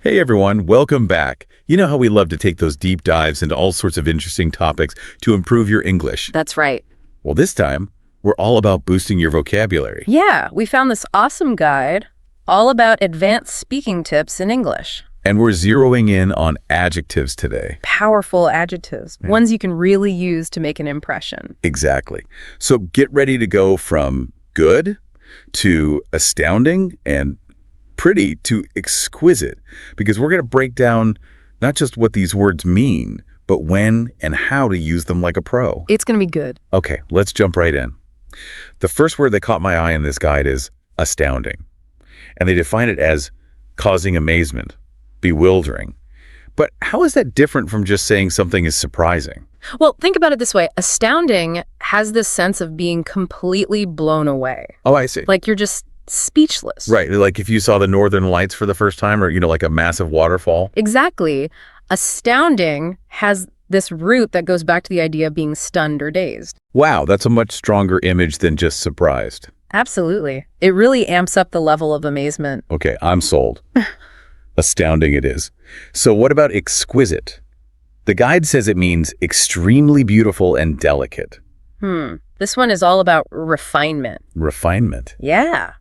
Hey everyone, welcome back. You know how we love to take those deep dives into all sorts of interesting topics to improve your English. That's right. Well, this time, we're all about boosting your vocabulary. Yeah, we found this awesome guide all about advanced speaking tips in English. And we're zeroing in on adjectives today. Powerful adjectives, ones you can really use to make an impression. Exactly. So get ready to go from good to astounding and pretty to exquisite, because we're going to break down not just what these words mean, but when and how to use them like a pro. It's going to be good. Okay, let's jump right in. The first word that caught my eye in this guide is astounding. And they define it as causing amazement, bewildering. But how is that different from just saying something is surprising? Well, think about it this way. Astounding has this sense of being completely blown away. Oh, I see. Like you're just speechless. Right, like if you saw the Northern Lights for the first time, or, like a massive waterfall. Exactly. Astounding has this root that goes back to the idea of being stunned or dazed. Wow, that's a much stronger image than just surprised. Absolutely. It really amps up the level of amazement. Okay, I'm sold. Astounding it is. So what about exquisite? The guide says it means extremely beautiful and delicate. This one is all about refinement. Refinement. Yeah.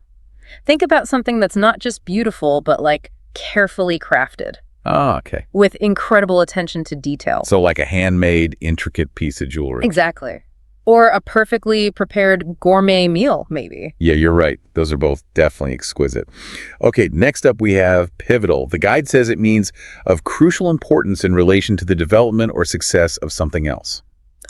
Think about something that's not just beautiful, but like carefully crafted. Ah, okay. With incredible attention to detail. So like a handmade, intricate piece of jewelry. Exactly. Or a perfectly prepared gourmet meal, maybe. Yeah, you're right. Those are both definitely exquisite. Okay, next up we have pivotal. The guide says it means of crucial importance in relation to the development or success of something else.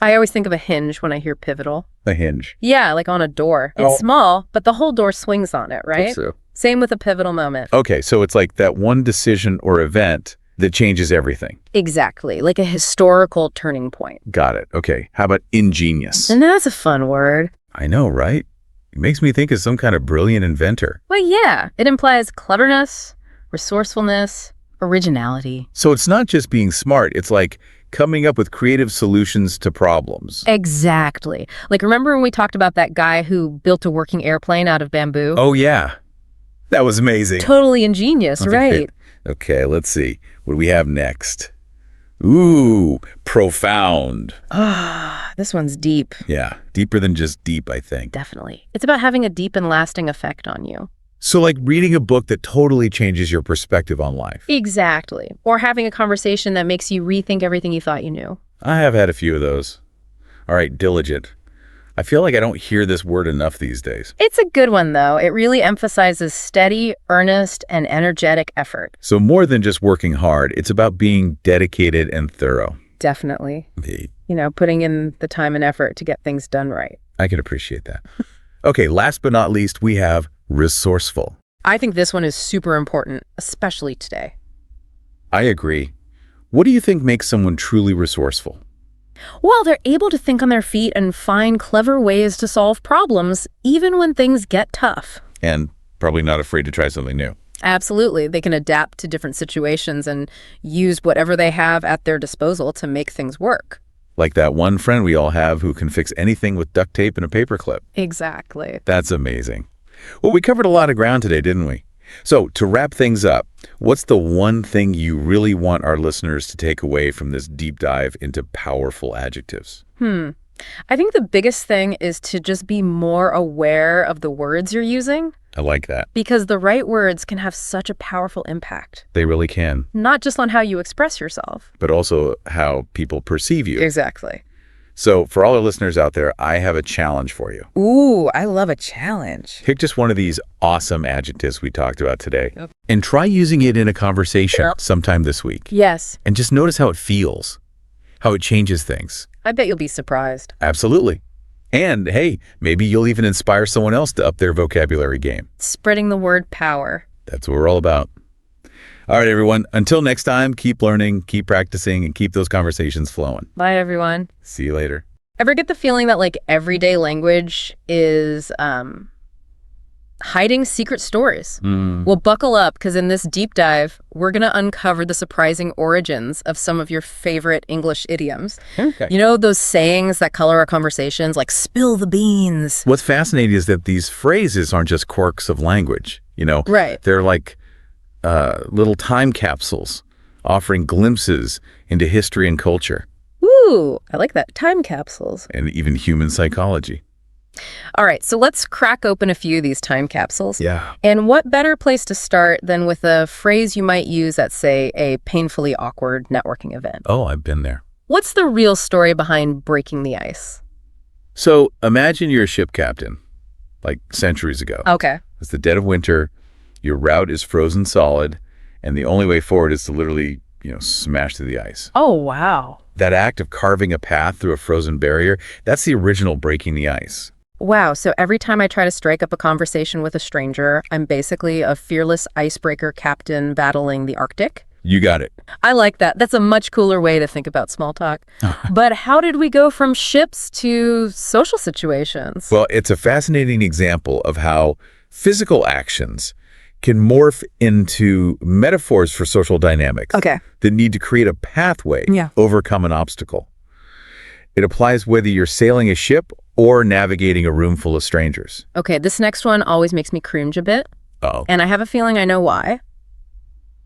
I always think of a hinge when I hear pivotal. A hinge. Yeah, like on a door. It's small, but the whole door swings on it, right? That's true. Same with a pivotal moment. Okay, so it's like that one decision or event that changes everything. Exactly, like a historical turning point. Got it. Okay, how about ingenious? And that's a fun word. I know, right? It makes me think of some kind of brilliant inventor. Well, yeah, it implies cleverness, resourcefulness, originality. So it's not just being smart, it's like coming up with creative solutions to problems. Exactly. Like, remember when we talked about that guy who built a working airplane out of bamboo? Oh, yeah. That was amazing. Totally ingenious, right? Okay, let's see. What do we have next? Ooh, profound. This one's deep. Yeah, deeper than just deep, I think. Definitely. It's about having a deep and lasting effect on you. So like reading a book that totally changes your perspective on life. Exactly. Or having a conversation that makes you rethink everything you thought you knew. I have had a few of those. All right, diligent. I feel like I don't hear this word enough these days. It's a good one, though. It really emphasizes steady, earnest, and energetic effort. So more than just working hard, it's about being dedicated and thorough. Definitely. Indeed. Putting in the time and effort to get things done right. I can appreciate that. Okay, last but not least, we have resourceful. I think this one is super important, especially today. I agree. What do you think makes someone truly resourceful? Well, they're able to think on their feet and find clever ways to solve problems, even when things get tough. And probably not afraid to try something new. Absolutely. They can adapt to different situations and use whatever they have at their disposal to make things work. Like that one friend we all have who can fix anything with duct tape and a paperclip. Exactly. That's amazing. Well, we covered a lot of ground today, didn't we? So to wrap things up, what's the one thing you really want our listeners to take away from this deep dive into powerful adjectives? I think the biggest thing is to just be more aware of the words you're using. I like that. Because the right words can have such a powerful impact. They really can. Not just on how you express yourself. But also how people perceive you. Exactly. So for all our listeners out there, I have a challenge for you. Ooh, I love a challenge. Pick just one of these awesome adjectives we talked about today and try using it in a conversation sometime this week. Yes. And just notice how it feels, how it changes things. I bet you'll be surprised. Absolutely. And hey, maybe you'll even inspire someone else to up their vocabulary game. Spreading the word power. That's what we're all about. All right, everyone. Until next time, keep learning, keep practicing, and keep those conversations flowing. Bye, everyone. See you later. Ever get the feeling that like everyday language is hiding secret stories? Well, buckle up, because in this deep dive, we're going to uncover the surprising origins of some of your favorite English idioms. Okay. You know, those sayings that color our conversations, like spill the beans. What's fascinating is that these phrases aren't just quirks of language, Right. They're like little time capsules offering glimpses into history and culture, Ooh, I like that. Time capsules. and even human psychology. All right, so let's crack open a few of these time capsules. Yeah. And what better place to start than with a phrase you might use at, say, a painfully awkward networking event? Oh, I've been there. What's the real story behind breaking the ice? So imagine you're a ship captain, like centuries ago. Okay. It's the dead of winter, your route is frozen solid, and the only way forward is to literally, smash through the ice. Oh, wow. That act of carving a path through a frozen barrier, that's the original breaking the ice. Wow, so every time I try to strike up a conversation with a stranger, I'm basically a fearless icebreaker captain battling the Arctic? You got it. I like that. That's a much cooler way to think about small talk. But how did we go from ships to social situations? Well, it's a fascinating example of how physical actions can morph into metaphors for social dynamics Okay. that need to create a pathway, overcome an obstacle. It applies whether you're sailing a ship or navigating a room full of strangers. Okay, this next one always makes me cringe a bit, Oh, and I have a feeling I know why.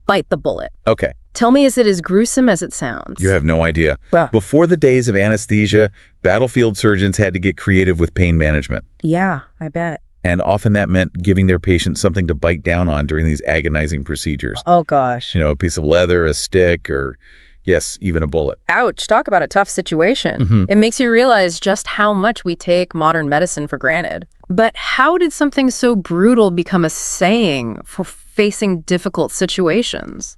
Bite the bullet. okay. Tell me, is it as gruesome as it sounds? You have no idea. Well. Before the days of anesthesia, battlefield surgeons had to get creative with pain management. Yeah, I bet. And often that meant giving their patients something to bite down on during these agonizing procedures. Oh, gosh. A piece of leather, a stick, or, yes, even a bullet. Ouch, talk about a tough situation. It makes you realize just how much we take modern medicine for granted. But how did something so brutal become a saying for facing difficult situations?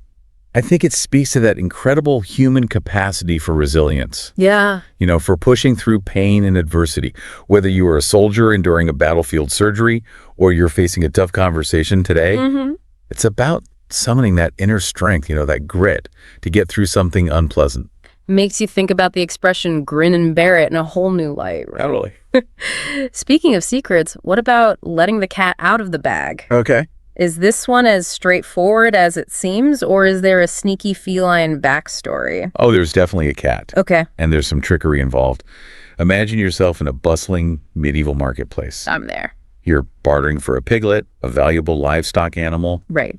I think it speaks to that incredible human capacity for resilience. Yeah. For pushing through pain and adversity. Whether you are a soldier enduring a battlefield surgery or you're facing a tough conversation today, it's about summoning that inner strength, that grit to get through something unpleasant. Makes you think about the expression grin and bear it in a whole new light. Right? Totally. Speaking of secrets, what about letting the cat out of the bag? Okay. Is this one as straightforward as it seems, or is there a sneaky feline backstory? Oh, there's definitely a cat. Okay. And there's some trickery involved. Imagine yourself in a bustling medieval marketplace. I'm there. You're bartering for a piglet, a valuable livestock animal. Right.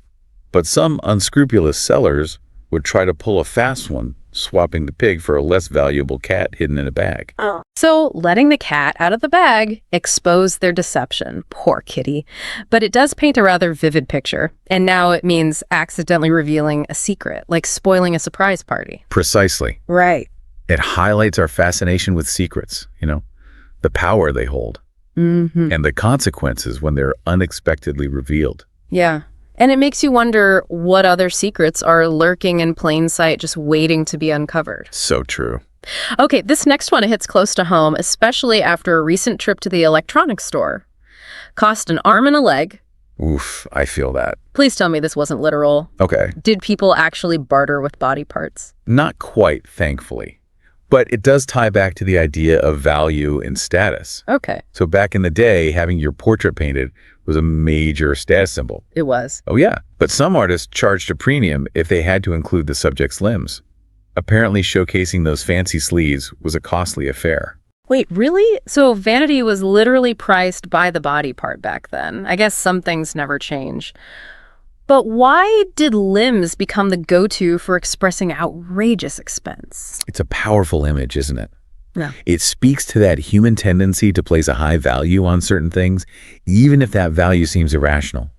But some unscrupulous sellers would try to pull a fast one, swapping the pig for a less valuable cat hidden in a bag. Oh. So letting the cat out of the bag exposed their deception. Poor kitty. But it does paint a rather vivid picture. And now it means accidentally revealing a secret, like spoiling a surprise party. Precisely. Right. It highlights our fascination with secrets, the power they hold, and the consequences when they're unexpectedly revealed. Yeah. And it makes you wonder what other secrets are lurking in plain sight, just waiting to be uncovered. So true. Okay, this next one hits close to home, especially after a recent trip to the electronics store. Cost an arm and a leg. Oof, I feel that. Please tell me this wasn't literal. Okay. Did people actually barter with body parts? Not quite, thankfully. But it does tie back to the idea of value and status. Okay. So back in the day, having your portrait painted was a major status symbol. It was. Oh yeah, but some artists charged a premium if they had to include the subject's limbs. Apparently showcasing those fancy sleeves was a costly affair. Wait, really? So vanity was literally priced by the body part back then. I guess some things never change. But why did limbs become the go-to for expressing outrageous expense? It's a powerful image, isn't it? Yeah. It speaks to that human tendency to place a high value on certain things, even if that value seems irrational.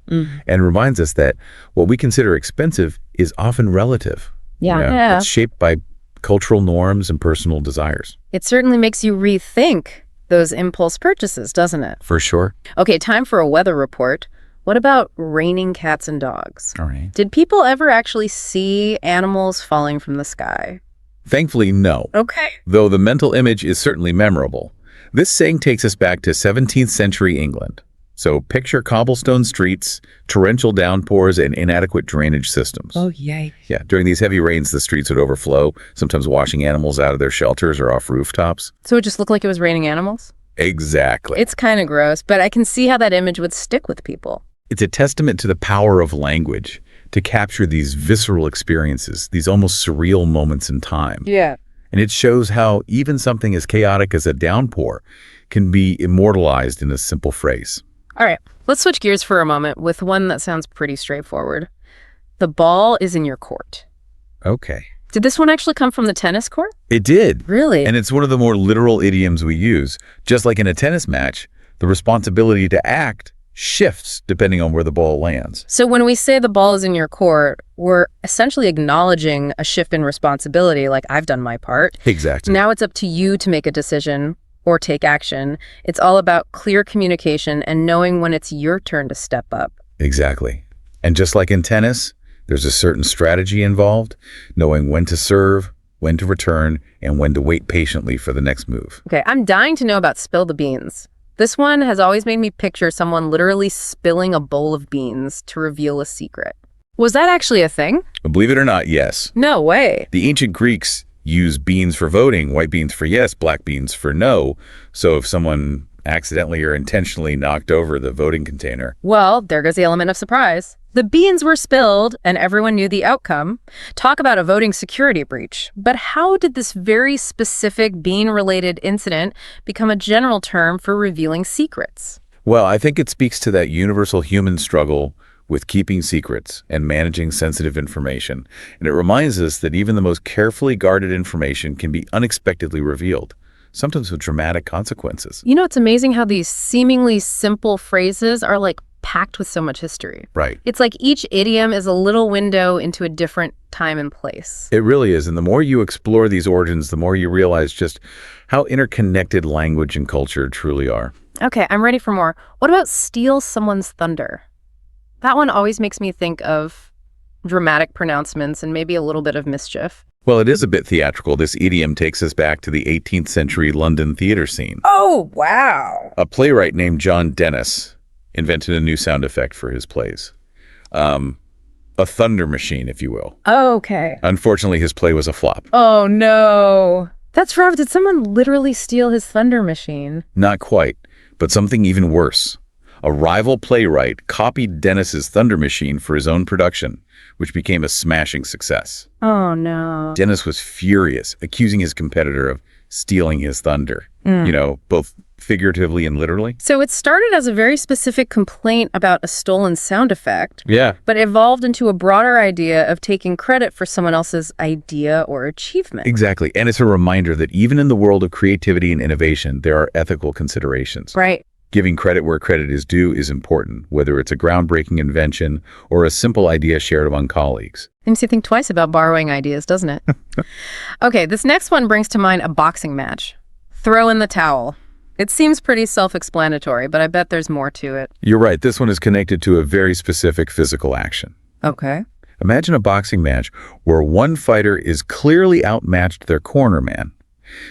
And reminds us that what we consider expensive is often relative. Yeah. It's shaped by cultural norms and personal desires. It certainly makes you rethink those impulse purchases, doesn't it? For sure. Okay, time for a weather report. What about raining cats and dogs? All right. Did people ever actually see animals falling from the sky? Thankfully, no. Okay. Though the mental image is certainly memorable. This saying takes us back to 17th century England. So picture cobblestone streets, torrential downpours, and inadequate drainage systems. Oh, yay. Yeah, during these heavy rains, the streets would overflow, sometimes washing animals out of their shelters or off rooftops. So it just looked like it was raining animals? Exactly. It's kind of gross, but I can see how that image would stick with people. It's a testament to the power of language to capture these visceral experiences, these almost surreal moments in time. Yeah. And it shows how even something as chaotic as a downpour can be immortalized in a simple phrase. All right, let's switch gears for a moment with one that sounds pretty straightforward. The ball is in your court. Okay. Did this one actually come from the tennis court? It did. Really? And it's one of the more literal idioms we use. Just like in a tennis match, the responsibility to act shifts depending on where the ball lands. So when we say the ball is in your court, we're essentially acknowledging a shift in responsibility, like I've done my part. Exactly. Now it's up to you to make a decision or take action. It's all about clear communication and knowing when it's your turn to step up. Exactly. And just like in tennis, there's a certain strategy involved, knowing when to serve, when to return, and when to wait patiently for the next move. Okay, I'm dying to know about spill the beans. This one has always made me picture someone literally spilling a bowl of beans to reveal a secret. Was that actually a thing? Believe it or not, yes. No way. The ancient Greeks used beans for voting, white beans for yes, black beans for no. So if someone accidentally or intentionally knocked over the voting container. Well, there goes the element of surprise. The beans were spilled and everyone knew the outcome. Talk about a voting security breach. But how did this very specific bean-related incident become a general term for revealing secrets? Well, I think it speaks to that universal human struggle with keeping secrets and managing sensitive information. And it reminds us that even the most carefully guarded information can be unexpectedly revealed, sometimes with dramatic consequences. You know, it's amazing how these seemingly simple phrases are like packed with so much history. Right. It's like each idiom is a little window into a different time and place. It really is. And the more you explore these origins, the more you realize just how interconnected language and culture truly are. Okay, I'm ready for more. What about steal someone's thunder? That one always makes me think of dramatic pronouncements and maybe a little bit of mischief. Well, it is a bit theatrical. This idiom takes us back to the 18th century London theater scene. Oh, wow. A playwright named John Dennis invented a new sound effect for his plays. A thunder machine, if you will. Okay. Unfortunately, his play was a flop. Oh, no. That's rough. Did someone literally steal his thunder machine? Not quite, but something even worse. A rival playwright copied Dennis's thunder machine for his own production, which became a smashing success. Oh, no. Dennis was furious, accusing his competitor of stealing his thunder, both figuratively and literally. So it started as a very specific complaint about a stolen sound effect, Yeah. but evolved into a broader idea of taking credit for someone else's idea or achievement. Exactly. And it's a reminder that even in the world of creativity and innovation, there are ethical considerations. Right. Giving credit where credit is due is important, whether it's a groundbreaking invention or a simple idea shared among colleagues. Makes you think twice about borrowing ideas, doesn't it? Okay, this next one brings to mind a boxing match. Throw in the towel. It seems pretty self-explanatory, but I bet there's more to it. You're right. This one is connected to a very specific physical action. Okay. Imagine a boxing match where one fighter is clearly outmatched their cornerman.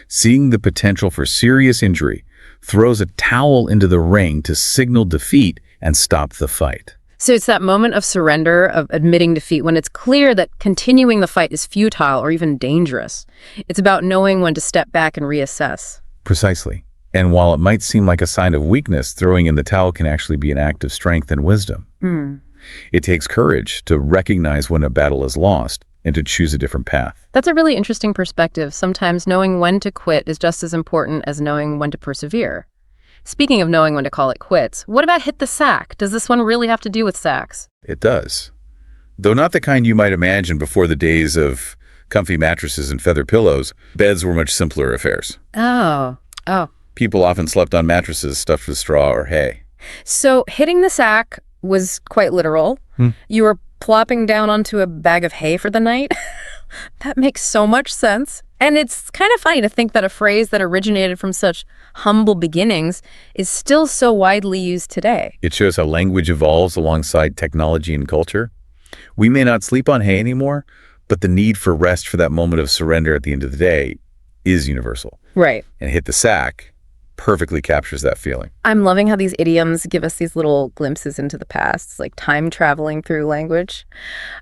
Seeing the potential for serious injury, throws a towel into the ring to signal defeat and stop the fight. So it's that moment of surrender, of admitting defeat, when it's clear that continuing the fight is futile or even dangerous. It's about knowing when to step back and reassess. Precisely. And while it might seem like a sign of weakness, throwing in the towel can actually be an act of strength and wisdom. It takes courage to recognize when a battle is lost and to choose a different path. That's a really interesting perspective. Sometimes knowing when to quit is just as important as knowing when to persevere. Speaking of knowing when to call it quits, what about hit the sack? Does this one really have to do with sacks? It does. Though not the kind you might imagine before the days of comfy mattresses and feather pillows, beds were much simpler affairs. Oh. People often slept on mattresses stuffed with straw or hay. So hitting the sack was quite literal. You were plopping down onto a bag of hay for the night. That makes so much sense. And it's kind of funny to think that a phrase that originated from such humble beginnings is still so widely used today. It shows how language evolves alongside technology and culture. We may not sleep on hay anymore, but the need for rest for that moment of surrender at the end of the day is universal. Right. And hit the sack perfectly captures that feeling. I'm loving how these idioms give us these little glimpses into the past. It's like time traveling through language.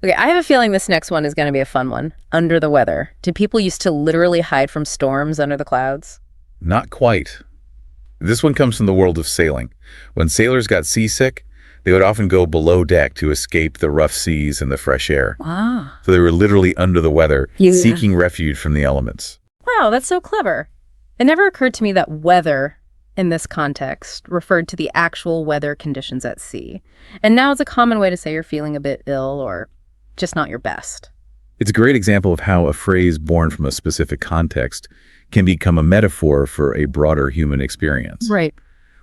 Okay, I have a feeling this next one is going to be a fun one. Under the weather. Did people used to literally hide from storms under the clouds? Not quite. This one comes from the world of sailing. When sailors got seasick, they would often go below deck to escape the rough seas and the fresh air. Wow. So they were literally under the weather, Yeah. seeking refuge from the elements. Wow, that's so clever. It never occurred to me that weather in this context referred to the actual weather conditions at sea. And now it's a common way to say you're feeling a bit ill or just not your best. It's a great example of how a phrase born from a specific context can become a metaphor for a broader human experience. Right.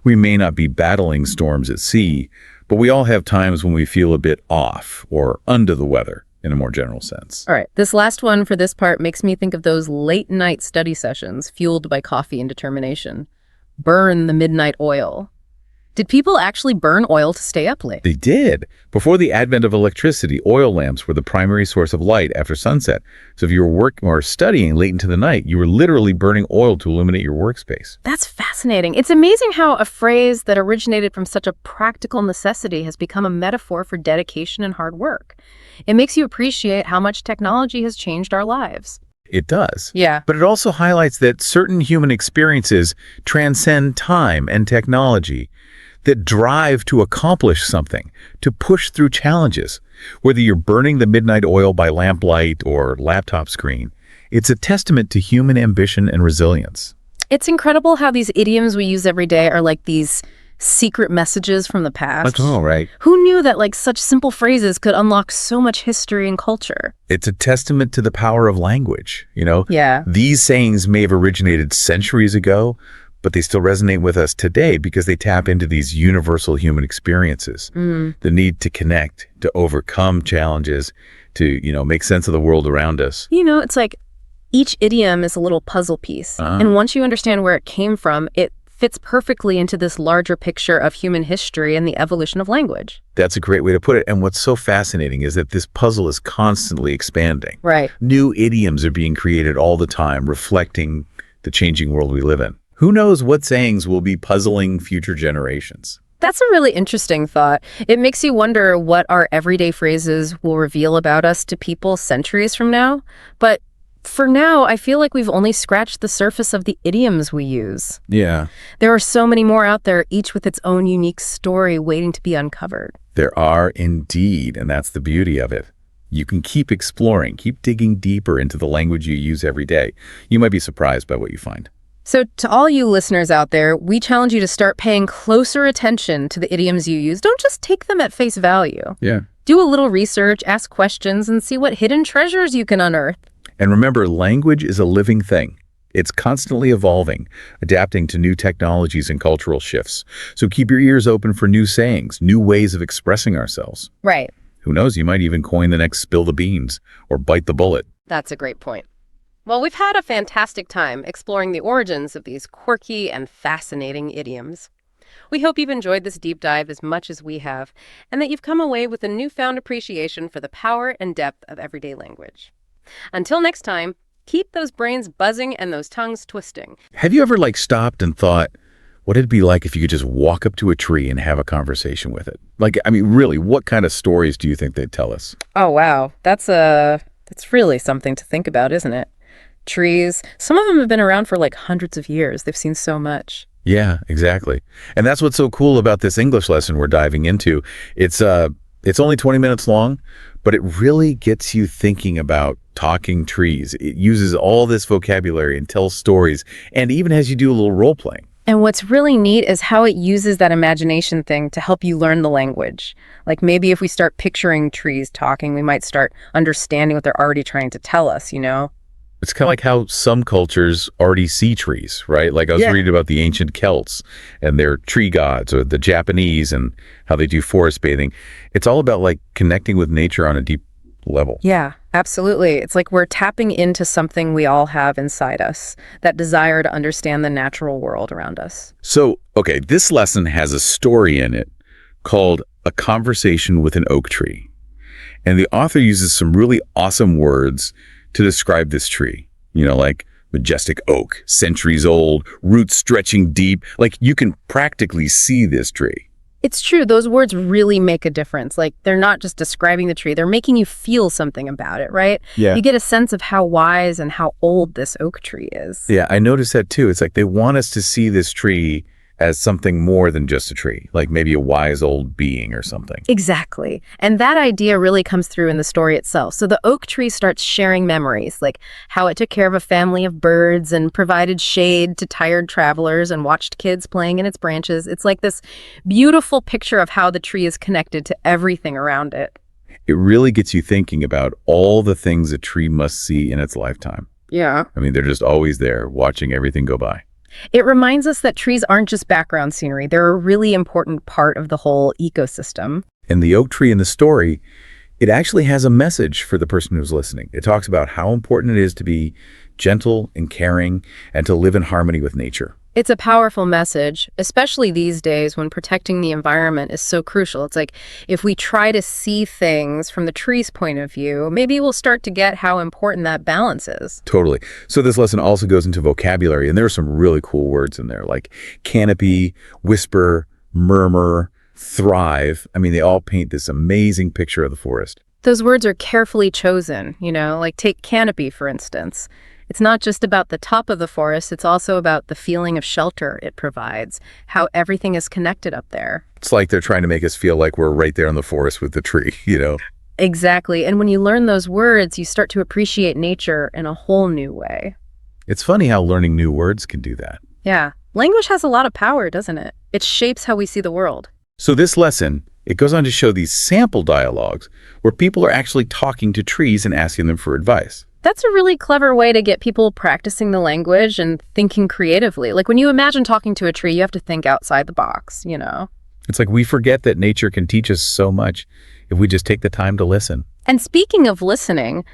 We may not be battling storms at sea, but we all have times when we feel a bit off or under the weather in a more general sense. All right. This last one for this part makes me think of those late night study sessions fueled by coffee and determination. Burn the midnight oil. Did people actually burn oil to stay up late? They did. Before the advent of electricity, oil lamps were the primary source of light after sunset. So if you were working or studying late into the night, you were literally burning oil to illuminate your workspace. That's fascinating. It's amazing how a phrase that originated from such a practical necessity has become a metaphor for dedication and hard work. It makes you appreciate how much technology has changed our lives. It does. Yeah. But it also highlights that certain human experiences transcend time and technology, that drive to accomplish something, to push through challenges. Whether you're burning the midnight oil by lamplight or laptop screen, it's a testament to human ambition and resilience. It's incredible how these idioms we use every day are like these secret messages from the past. That's all right. Who knew that like such simple phrases could unlock so much history and culture? It's a testament to the power of language, Yeah. These sayings may have originated centuries ago, but they still resonate with us today because they tap into these universal human experiences. The need to connect, to overcome challenges, to, make sense of the world around us. It's like each idiom is a little puzzle piece. And once you understand where it came from, it fits perfectly into this larger picture of human history and the evolution of language. That's a great way to put it. And what's so fascinating is that this puzzle is constantly expanding. Right. New idioms are being created all the time, reflecting the changing world we live in. Who knows what sayings will be puzzling future generations? That's a really interesting thought. It makes you wonder what our everyday phrases will reveal about us to people centuries from now. But for now, I feel like we've only scratched the surface of the idioms we use. Yeah. There are so many more out there, each with its own unique story waiting to be uncovered. There are indeed, and that's the beauty of it. You can keep exploring, keep digging deeper into the language you use every day. You might be surprised by what you find. So to all you listeners out there, we challenge you to start paying closer attention to the idioms you use. Don't just take them at face value. Yeah. Do a little research, ask questions, and see what hidden treasures you can unearth. And remember, language is a living thing. It's constantly evolving, adapting to new technologies and cultural shifts. So keep your ears open for new sayings, new ways of expressing ourselves. Right. Who knows, you might even coin the next spill the beans or bite the bullet. That's a great point. Well, we've had a fantastic time exploring the origins of these quirky and fascinating idioms. We hope you've enjoyed this deep dive as much as we have, and that you've come away with a newfound appreciation for the power and depth of everyday language. Until next time, keep those brains buzzing and those tongues twisting. Have you ever stopped and thought, what it'd be like if you could just walk up to a tree and have a conversation with it? Really, what kind of stories do you think they'd tell us? Oh, wow. That's really something to think about, isn't it? Trees. Some of them have been around for hundreds of years. They've seen so much. Yeah, exactly. And that's what's so cool about this English lesson we're diving into. It's only 20 minutes long, but it really gets you thinking about talking trees. It uses all this vocabulary and tells stories, and even has you do a little role playing. And what's really neat is how it uses that imagination thing to help you learn the language. Maybe if we start picturing trees talking, we might start understanding what they're already trying to tell us, It's kind of like how some cultures already see trees, right? I was reading about the ancient Celts and their tree gods, or the Japanese and how they do forest bathing. It's all about connecting with nature on a deep level. Yeah, absolutely. It's like we're tapping into something we all have inside us, that desire to understand the natural world around us. So, okay, this lesson has a story in it called A Conversation with an Oak Tree. And the author uses some really awesome words to describe this tree, majestic oak, centuries old, roots stretching deep. You can practically see this tree. It's true. Those words really make a difference. They're not just describing the tree. They're making you feel something about it, right? Yeah. You get a sense of how wise and how old this oak tree is. Yeah, I noticed that too. It's they want us to see this tree as something more than just a tree, maybe a wise old being or something. Exactly. And that idea really comes through in the story itself. So the oak tree starts sharing memories, how it took care of a family of birds and provided shade to tired travelers and watched kids playing in its branches. It's this beautiful picture of how the tree is connected to everything around it. It really gets you thinking about all the things a tree must see in its lifetime. Yeah. I mean, they're just always there watching everything go by. It reminds us that trees aren't just background scenery. They're a really important part of the whole ecosystem. And the oak tree in the story, it actually has a message for the person who's listening. It talks about how important it is to be gentle and caring and to live in harmony with nature. It's a powerful message, especially these days when protecting the environment is so crucial. It's like if we try to see things from the tree's point of view, maybe we'll start to get how important that balance is. Totally. So this lesson also goes into vocabulary, and there are some really cool words in there, like canopy, whisper, murmur, thrive. I mean, they all paint this amazing picture of the forest. Those words are carefully chosen, like take canopy, for instance. It's not just about the top of the forest, it's also about the feeling of shelter it provides, how everything is connected up there. It's like they're trying to make us feel like we're right there in the forest with the tree, Exactly. And when you learn those words, you start to appreciate nature in a whole new way. It's funny how learning new words can do that. Yeah. Language has a lot of power, doesn't it? It shapes how we see the world. So this lesson, it goes on to show these sample dialogues where people are actually talking to trees and asking them for advice. That's a really clever way to get people practicing the language and thinking creatively. Like when you imagine talking to a tree, you have to think outside the box, It's like we forget that nature can teach us so much if we just take the time to listen. And speaking of listening,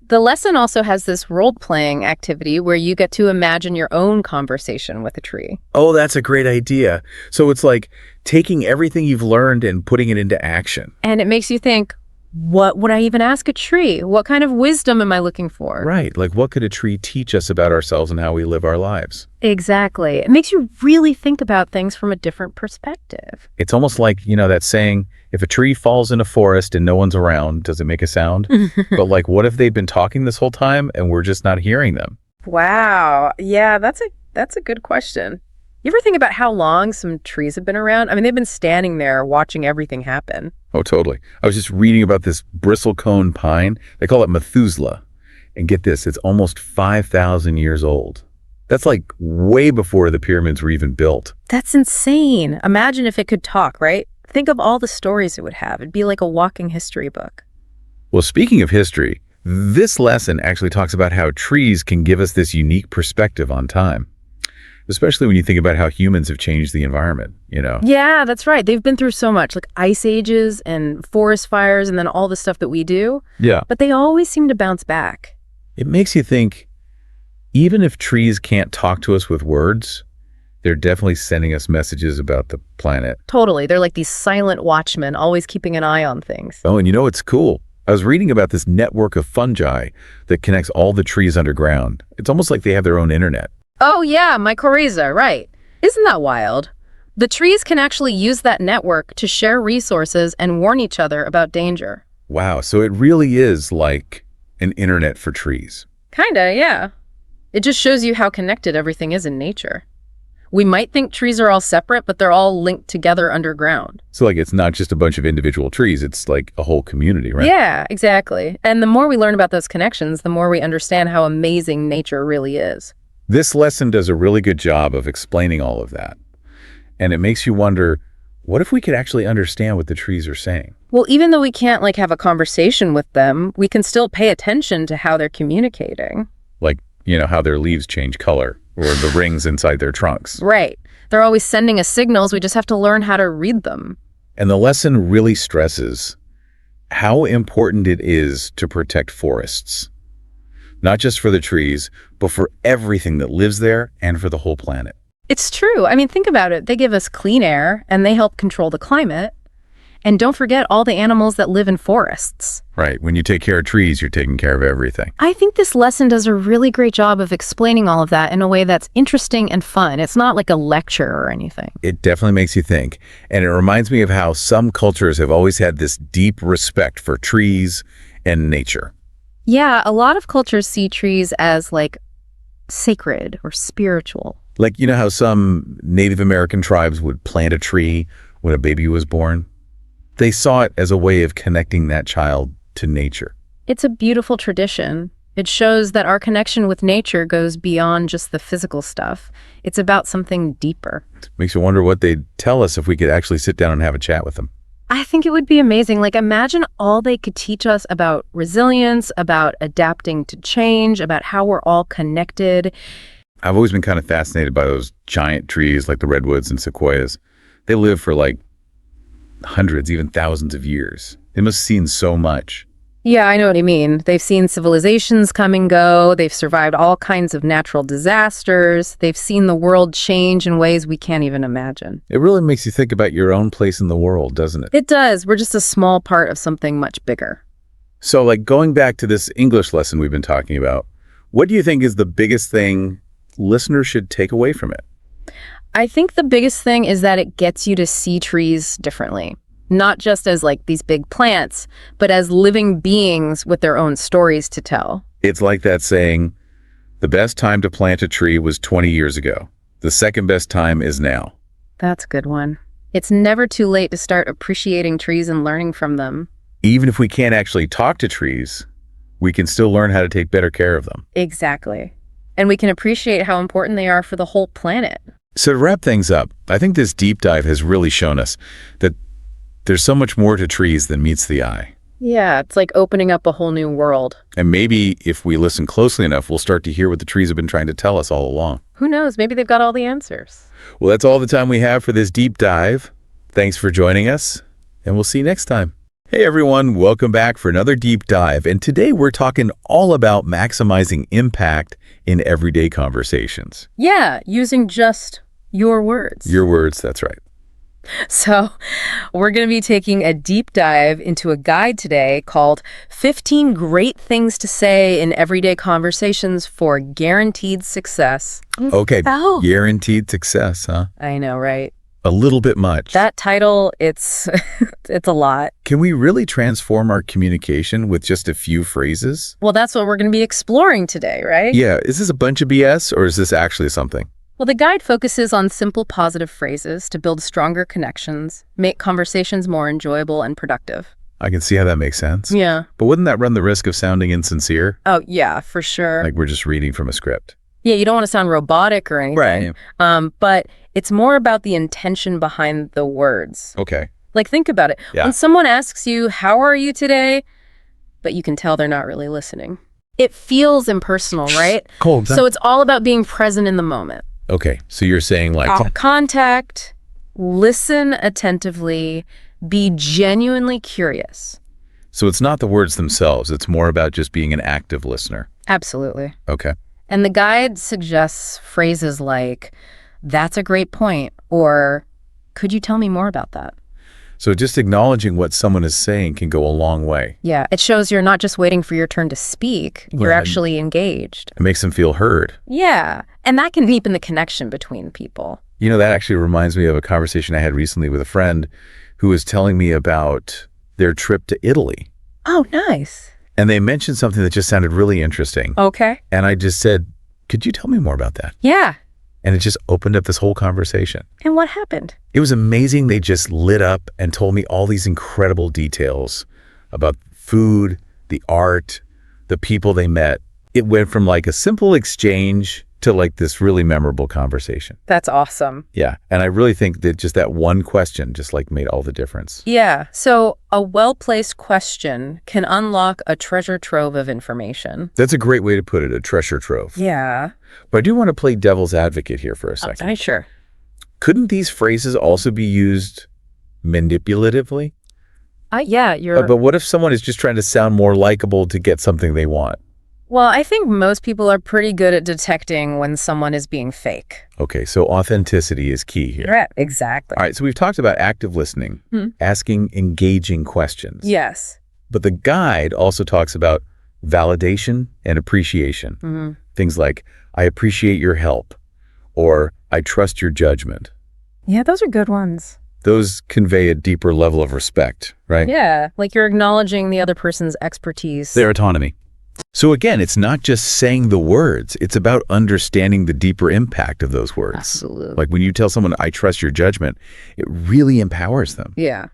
the lesson also has this role-playing activity where you get to imagine your own conversation with a tree. Oh, that's a great idea. So it's like taking everything you've learned and putting it into action. And it makes you think, what would I even ask a tree? What kind of wisdom am I looking for? Right. Like what could a tree teach us about ourselves and how we live our lives? Exactly. It makes you really think about things from a different perspective. It's almost like, that saying, if a tree falls in a forest and no one's around, does it make a sound? But like, what if they've been talking this whole time and we're just not hearing them? Wow. Yeah, that's a good question. You ever think about how long some trees have been around? I mean, they've been standing there watching everything happen. Oh, totally. I was just reading about this bristlecone pine. They call it Methuselah. And get this, it's almost 5,000 years old. That's like way before the pyramids were even built. That's insane. Imagine if it could talk, right? Think of all the stories it would have. It'd be like a walking history book. Well, speaking of history, this lesson actually talks about how trees can give us this unique perspective on time. Especially when you think about how humans have changed the environment, Yeah, that's right. They've been through so much, like ice ages and forest fires and then all the stuff that we do. Yeah. But they always seem to bounce back. It makes you think, even if trees can't talk to us with words, they're definitely sending us messages about the planet. Totally. They're like these silent watchmen, always keeping an eye on things. Oh, and it's cool. I was reading about this network of fungi that connects all the trees underground. It's almost like they have their own internet. Oh yeah, mycorrhiza, right. Isn't that wild? The trees can actually use that network to share resources and warn each other about danger. Wow, so it really is like an internet for trees. Kinda, yeah. It just shows you how connected everything is in nature. We might think trees are all separate, but they're all linked together underground. So like it's not just a bunch of individual trees, it's like a whole community, right? Yeah, exactly. And the more we learn about those connections, the more we understand how amazing nature really is. This lesson does a really good job of explaining all of that. And it makes you wonder, what if we could actually understand what the trees are saying? Well, even though we can't have a conversation with them, we can still pay attention to how they're communicating. Like, how their leaves change color or the rings inside their trunks. Right. They're always sending us signals. We just have to learn how to read them. And the lesson really stresses how important it is to protect forests. Not just for the trees, but for everything that lives there and for the whole planet. It's true. I mean, think about it. They give us clean air and they help control the climate. And don't forget all the animals that live in forests. Right. When you take care of trees, you're taking care of everything. I think this lesson does a really great job of explaining all of that in a way that's interesting and fun. It's not like a lecture or anything. It definitely makes you think. And it reminds me of how some cultures have always had this deep respect for trees and nature. Yeah, a lot of cultures see trees as sacred or spiritual. Like, how some Native American tribes would plant a tree when a baby was born? They saw it as a way of connecting that child to nature. It's a beautiful tradition. It shows that our connection with nature goes beyond just the physical stuff. It's about something deeper. Makes you wonder what they'd tell us if we could actually sit down and have a chat with them. I think it would be amazing. Like, imagine all they could teach us about resilience, about adapting to change, about how we're all connected. I've always been kind of fascinated by those giant trees like the redwoods and sequoias. They live for like hundreds, even thousands of years. They must have seen so much. Yeah, I know what you mean. They've seen civilizations come and go. They've survived all kinds of natural disasters. They've seen the world change in ways we can't even imagine. It really makes you think about your own place in the world, doesn't it? It does. We're just a small part of something much bigger. So like going back to this English lesson we've been talking about, what do you think is the biggest thing listeners should take away from it? I think the biggest thing is that it gets you to see trees differently. Not just as like these big plants, but as living beings with their own stories to tell. It's like that saying, the best time to plant a tree was 20 years ago. The second best time is now. That's a good one. It's never too late to start appreciating trees and learning from them. Even if we can't actually talk to trees, we can still learn how to take better care of them. Exactly. And we can appreciate how important they are for the whole planet. So to wrap things up, I think this deep dive has really shown us that there's so much more to trees than meets the eye. Yeah, it's like opening up a whole new world. And maybe if we listen closely enough, we'll start to hear what the trees have been trying to tell us all along. Who knows? Maybe they've got all the answers. Well, that's all the time we have for this deep dive. Thanks for joining us, and we'll see you next time. Hey everyone, welcome back for another deep dive. And today we're talking all about maximizing impact in everyday conversations. Yeah, using just your words. Your words, that's right. So we're going to be taking a deep dive into a guide today called 15 Great Things to Say in Everyday Conversations for Guaranteed Success. Okay, Oh. Guaranteed success, huh? I know, right? A little bit much. That title, it's it's a lot. Can we really transform our communication with just a few phrases? Well, that's what we're going to be exploring today, right? Yeah, is this a bunch of BS or is this actually something? Well, the guide focuses on simple positive phrases to build stronger connections, make conversations more enjoyable and productive. I can see how that makes sense. Yeah. But wouldn't that run the risk of sounding insincere? Oh, yeah, for sure. Like we're just reading from a script. Yeah, you don't want to sound robotic or anything. Right. But it's more about the intention behind the words. Okay. Like, think about it. Yeah. When someone asks you, how are you today? But you can tell they're not really listening. It feels impersonal, right? Cold. So it's all about being present in the moment. Okay, so you're saying like... Contact, listen attentively, be genuinely curious. So it's not the words themselves. It's more about just being an active listener. Absolutely. Okay. And the guide suggests phrases like, that's a great point, or could you tell me more about that? So just acknowledging what someone is saying can go a long way. Yeah, it shows you're not just waiting for your turn to speak, you're Right. actually engaged. It makes them feel heard. Yeah, and that can deepen the connection between people. You know, that actually reminds me of a conversation I had recently with a friend who was telling me about their trip to Italy. Oh, nice. And they mentioned something that just sounded really interesting. Okay. And I just said, could you tell me more about that? Yeah. And it just opened up this whole conversation. And what happened? It was amazing. They just lit up and told me all these incredible details about food, the art, the people they met. It went from like a simple exchange to like this really memorable conversation. That's awesome. Yeah. And I really think that just that one question just like made all the difference. Yeah, so a well-placed question can unlock a treasure trove of information. That's a great way to put it, a treasure trove. Yeah. But I do want to play devil's advocate here for a second. Okay, sure. Couldn't these phrases also be used manipulatively? Yeah, you're... But what if someone is just trying to sound more likable to get something they want? Well, I think most people are pretty good at detecting when someone is being fake. Okay, so authenticity is key here. Right, exactly. All right, so we've talked about active listening, asking engaging questions. Yes. But the guide also talks about validation and appreciation. Things like, I appreciate your help, or I trust your judgment. Yeah, those are good ones. Those convey a deeper level of respect, right? Yeah, like you're acknowledging the other person's expertise. Their autonomy. So again, it's not just saying the words, it's about understanding the deeper impact of those words. Absolutely. Like when you tell someone, I trust your judgment, it really empowers them. Yeah.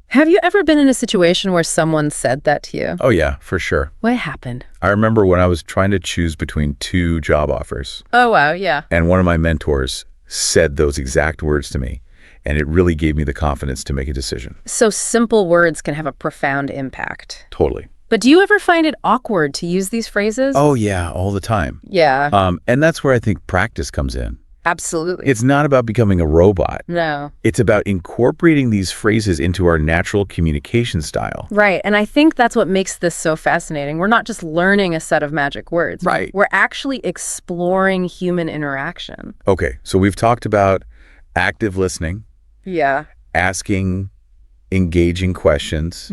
Have you ever been in a situation where someone said that to you? Oh yeah, for sure. What happened? I remember when I was trying to choose between 2 job offers, Oh, wow, yeah. and one of my mentors said those exact words to me. and it really gave me the confidence to make a decision. So simple words can have a profound impact. Totally. But do you ever find it awkward to use these phrases? Oh, yeah, all the time. Yeah, And that's where I think practice comes in. absolutely. It's not about becoming a robot. No. It's about incorporating these phrases into our natural communication style. Right. And I think that's what makes this so fascinating. We're not just learning a set of magic words. Right. We're actually exploring human interaction. Okay, so we've talked about active listening, Yeah. asking engaging questions,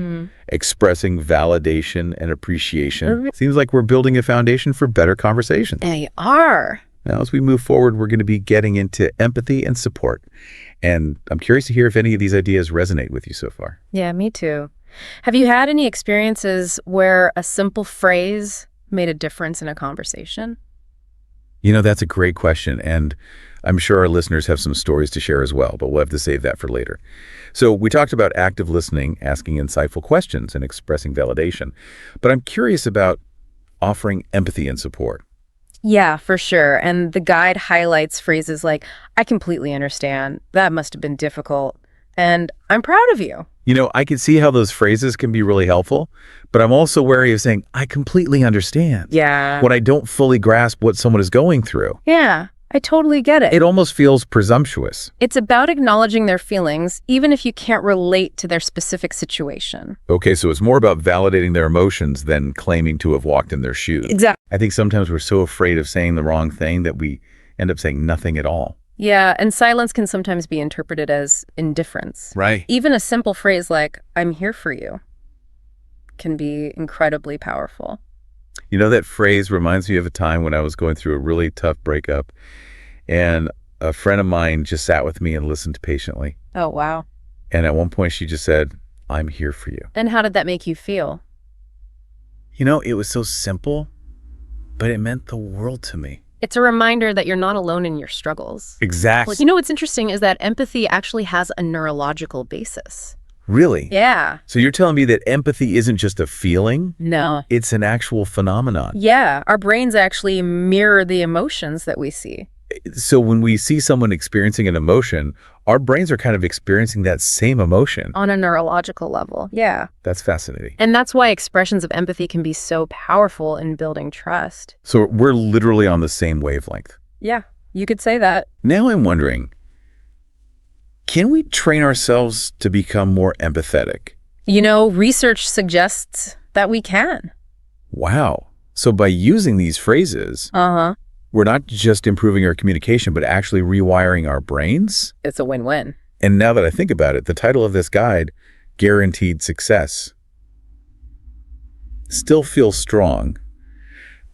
expressing validation and appreciation. Seems like we're building a foundation for better conversations. They are. Now, as we move forward, we're going to be getting into empathy and support. And I'm curious to hear if any of these ideas resonate with you so far. Yeah, me too. Have you had any experiences where a simple phrase made a difference in a conversation? You know, that's a great question, and I'm sure our listeners have some stories to share as well, but we'll have to save that for later. So we talked about active listening, asking insightful questions, and expressing validation. But I'm curious about offering empathy and support. Yeah, for sure. And the guide highlights phrases like, I completely understand. That must have been difficult. And I'm proud of you. You know, I can see how those phrases can be really helpful, but I'm also wary of saying, I completely understand. Yeah. When I don't fully grasp what someone is going through. Yeah, I totally get it. It almost feels presumptuous. It's about acknowledging their feelings, even if you can't relate to their specific situation. Okay, so it's more about validating their emotions than claiming to have walked in their shoes. Exactly. I think sometimes we're so afraid of saying the wrong thing that we end up saying nothing at all. Yeah, and silence can sometimes be interpreted as indifference. Right. Even a simple phrase like, I'm here for you, can be incredibly powerful. You know, that phrase reminds me of a time when I was going through a really tough breakup, and a friend of mine just sat with me and listened patiently. Oh, wow. And at one point she just said, I'm here for you. And how did that make you feel? You know, it was so simple, but it meant the world to me. It's a reminder that you're not alone in your struggles. Exactly. You know what's interesting is that empathy actually has a neurological basis. Really? Yeah. So you're telling me that empathy isn't just a feeling? No. It's an actual phenomenon. Yeah, our brains actually mirror the emotions that we see. So when we see someone experiencing an emotion, our brains are kind of experiencing that same emotion. On a neurological level. Yeah. That's fascinating. And that's why expressions of empathy can be so powerful in building trust. So we're literally on the same wavelength. Yeah, you could say that. Now I'm wondering, can we train ourselves to become more empathetic? You know, research suggests that we can. Wow. So by using these phrases, Uh-huh. we're not just improving our communication, but actually rewiring our brains? It's a win-win. And now that I think about it, the title of this guide, Guaranteed Success, still feels strong,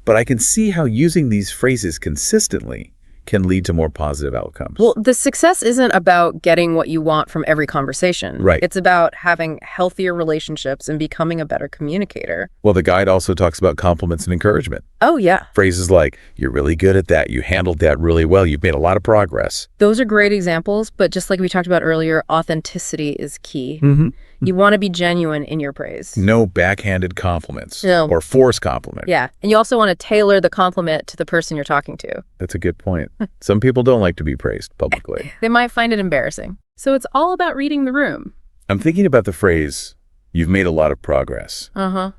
but I can see how using these phrases consistently can lead to more positive outcomes. Well, the success isn't about getting what you want from every conversation. Right. It's about having healthier relationships and becoming a better communicator. Well, the guide also talks about compliments and encouragement. Oh, yeah. Phrases like, you're really good at that, you handled that really well, you've made a lot of progress. Those are great examples, but just like we talked about earlier, authenticity is key. Mm-hmm. You want to be genuine in your praise. No backhanded compliments No. or forced compliments. Yeah, and you also want to tailor the compliment to the person you're talking to. That's a good point. Some people don't like to be praised publicly. They might find it embarrassing. So it's all about reading the room. I'm thinking about the phrase, you've made a lot of progress. Uh-huh.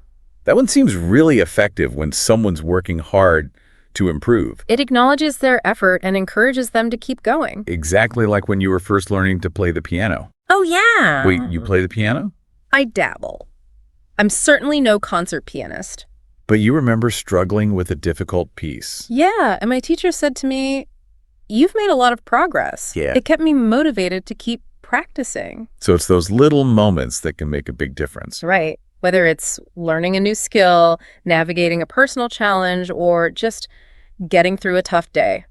That one seems really effective when someone's working hard to improve. It acknowledges their effort and encourages them to keep going. Exactly like when you were first learning to play the piano. Oh, yeah. Wait, you play the piano? I dabble. I'm certainly no concert pianist. But you remember struggling with a difficult piece. Yeah, and my teacher said to me, you've made a lot of progress. Yeah. It kept me motivated to keep practicing. So it's those little moments that can make a big difference. Right. Whether it's learning a new skill, navigating a personal challenge, or just getting through a tough day.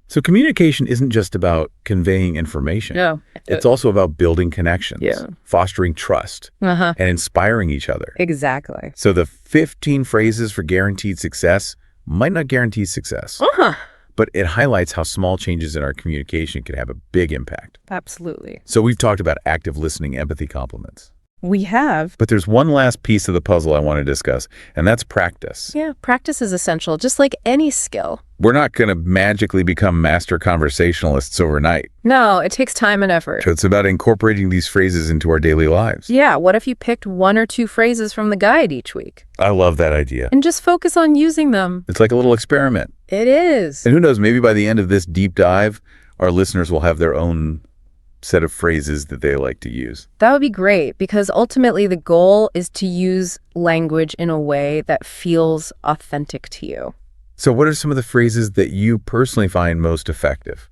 So communication isn't just about conveying information. No. It's also about building connections, Yeah. fostering trust, Uh-huh. and inspiring each other. Exactly. So the 15 phrases for guaranteed success might not guarantee success, Uh-huh. but it highlights how small changes in our communication can have a big impact. Absolutely. So we've talked about active listening, empathy, compliments. We have. But there's one last piece of the puzzle I want to discuss, and that's practice. Yeah, practice is essential, just like any skill. We're not going to magically become master conversationalists overnight. No, it takes time and effort. So it's about incorporating these phrases into our daily lives. Yeah, what if you picked 1 or 2 phrases from the guide each week? I love that idea. And just focus on using them. It's like a little experiment. It is. And who knows, maybe by the end of this deep dive, our listeners will have their own set of phrases that they like to use. That would be great, because ultimately the goal is to use language in a way that feels authentic to you. So what are some of the phrases that you personally find most effective?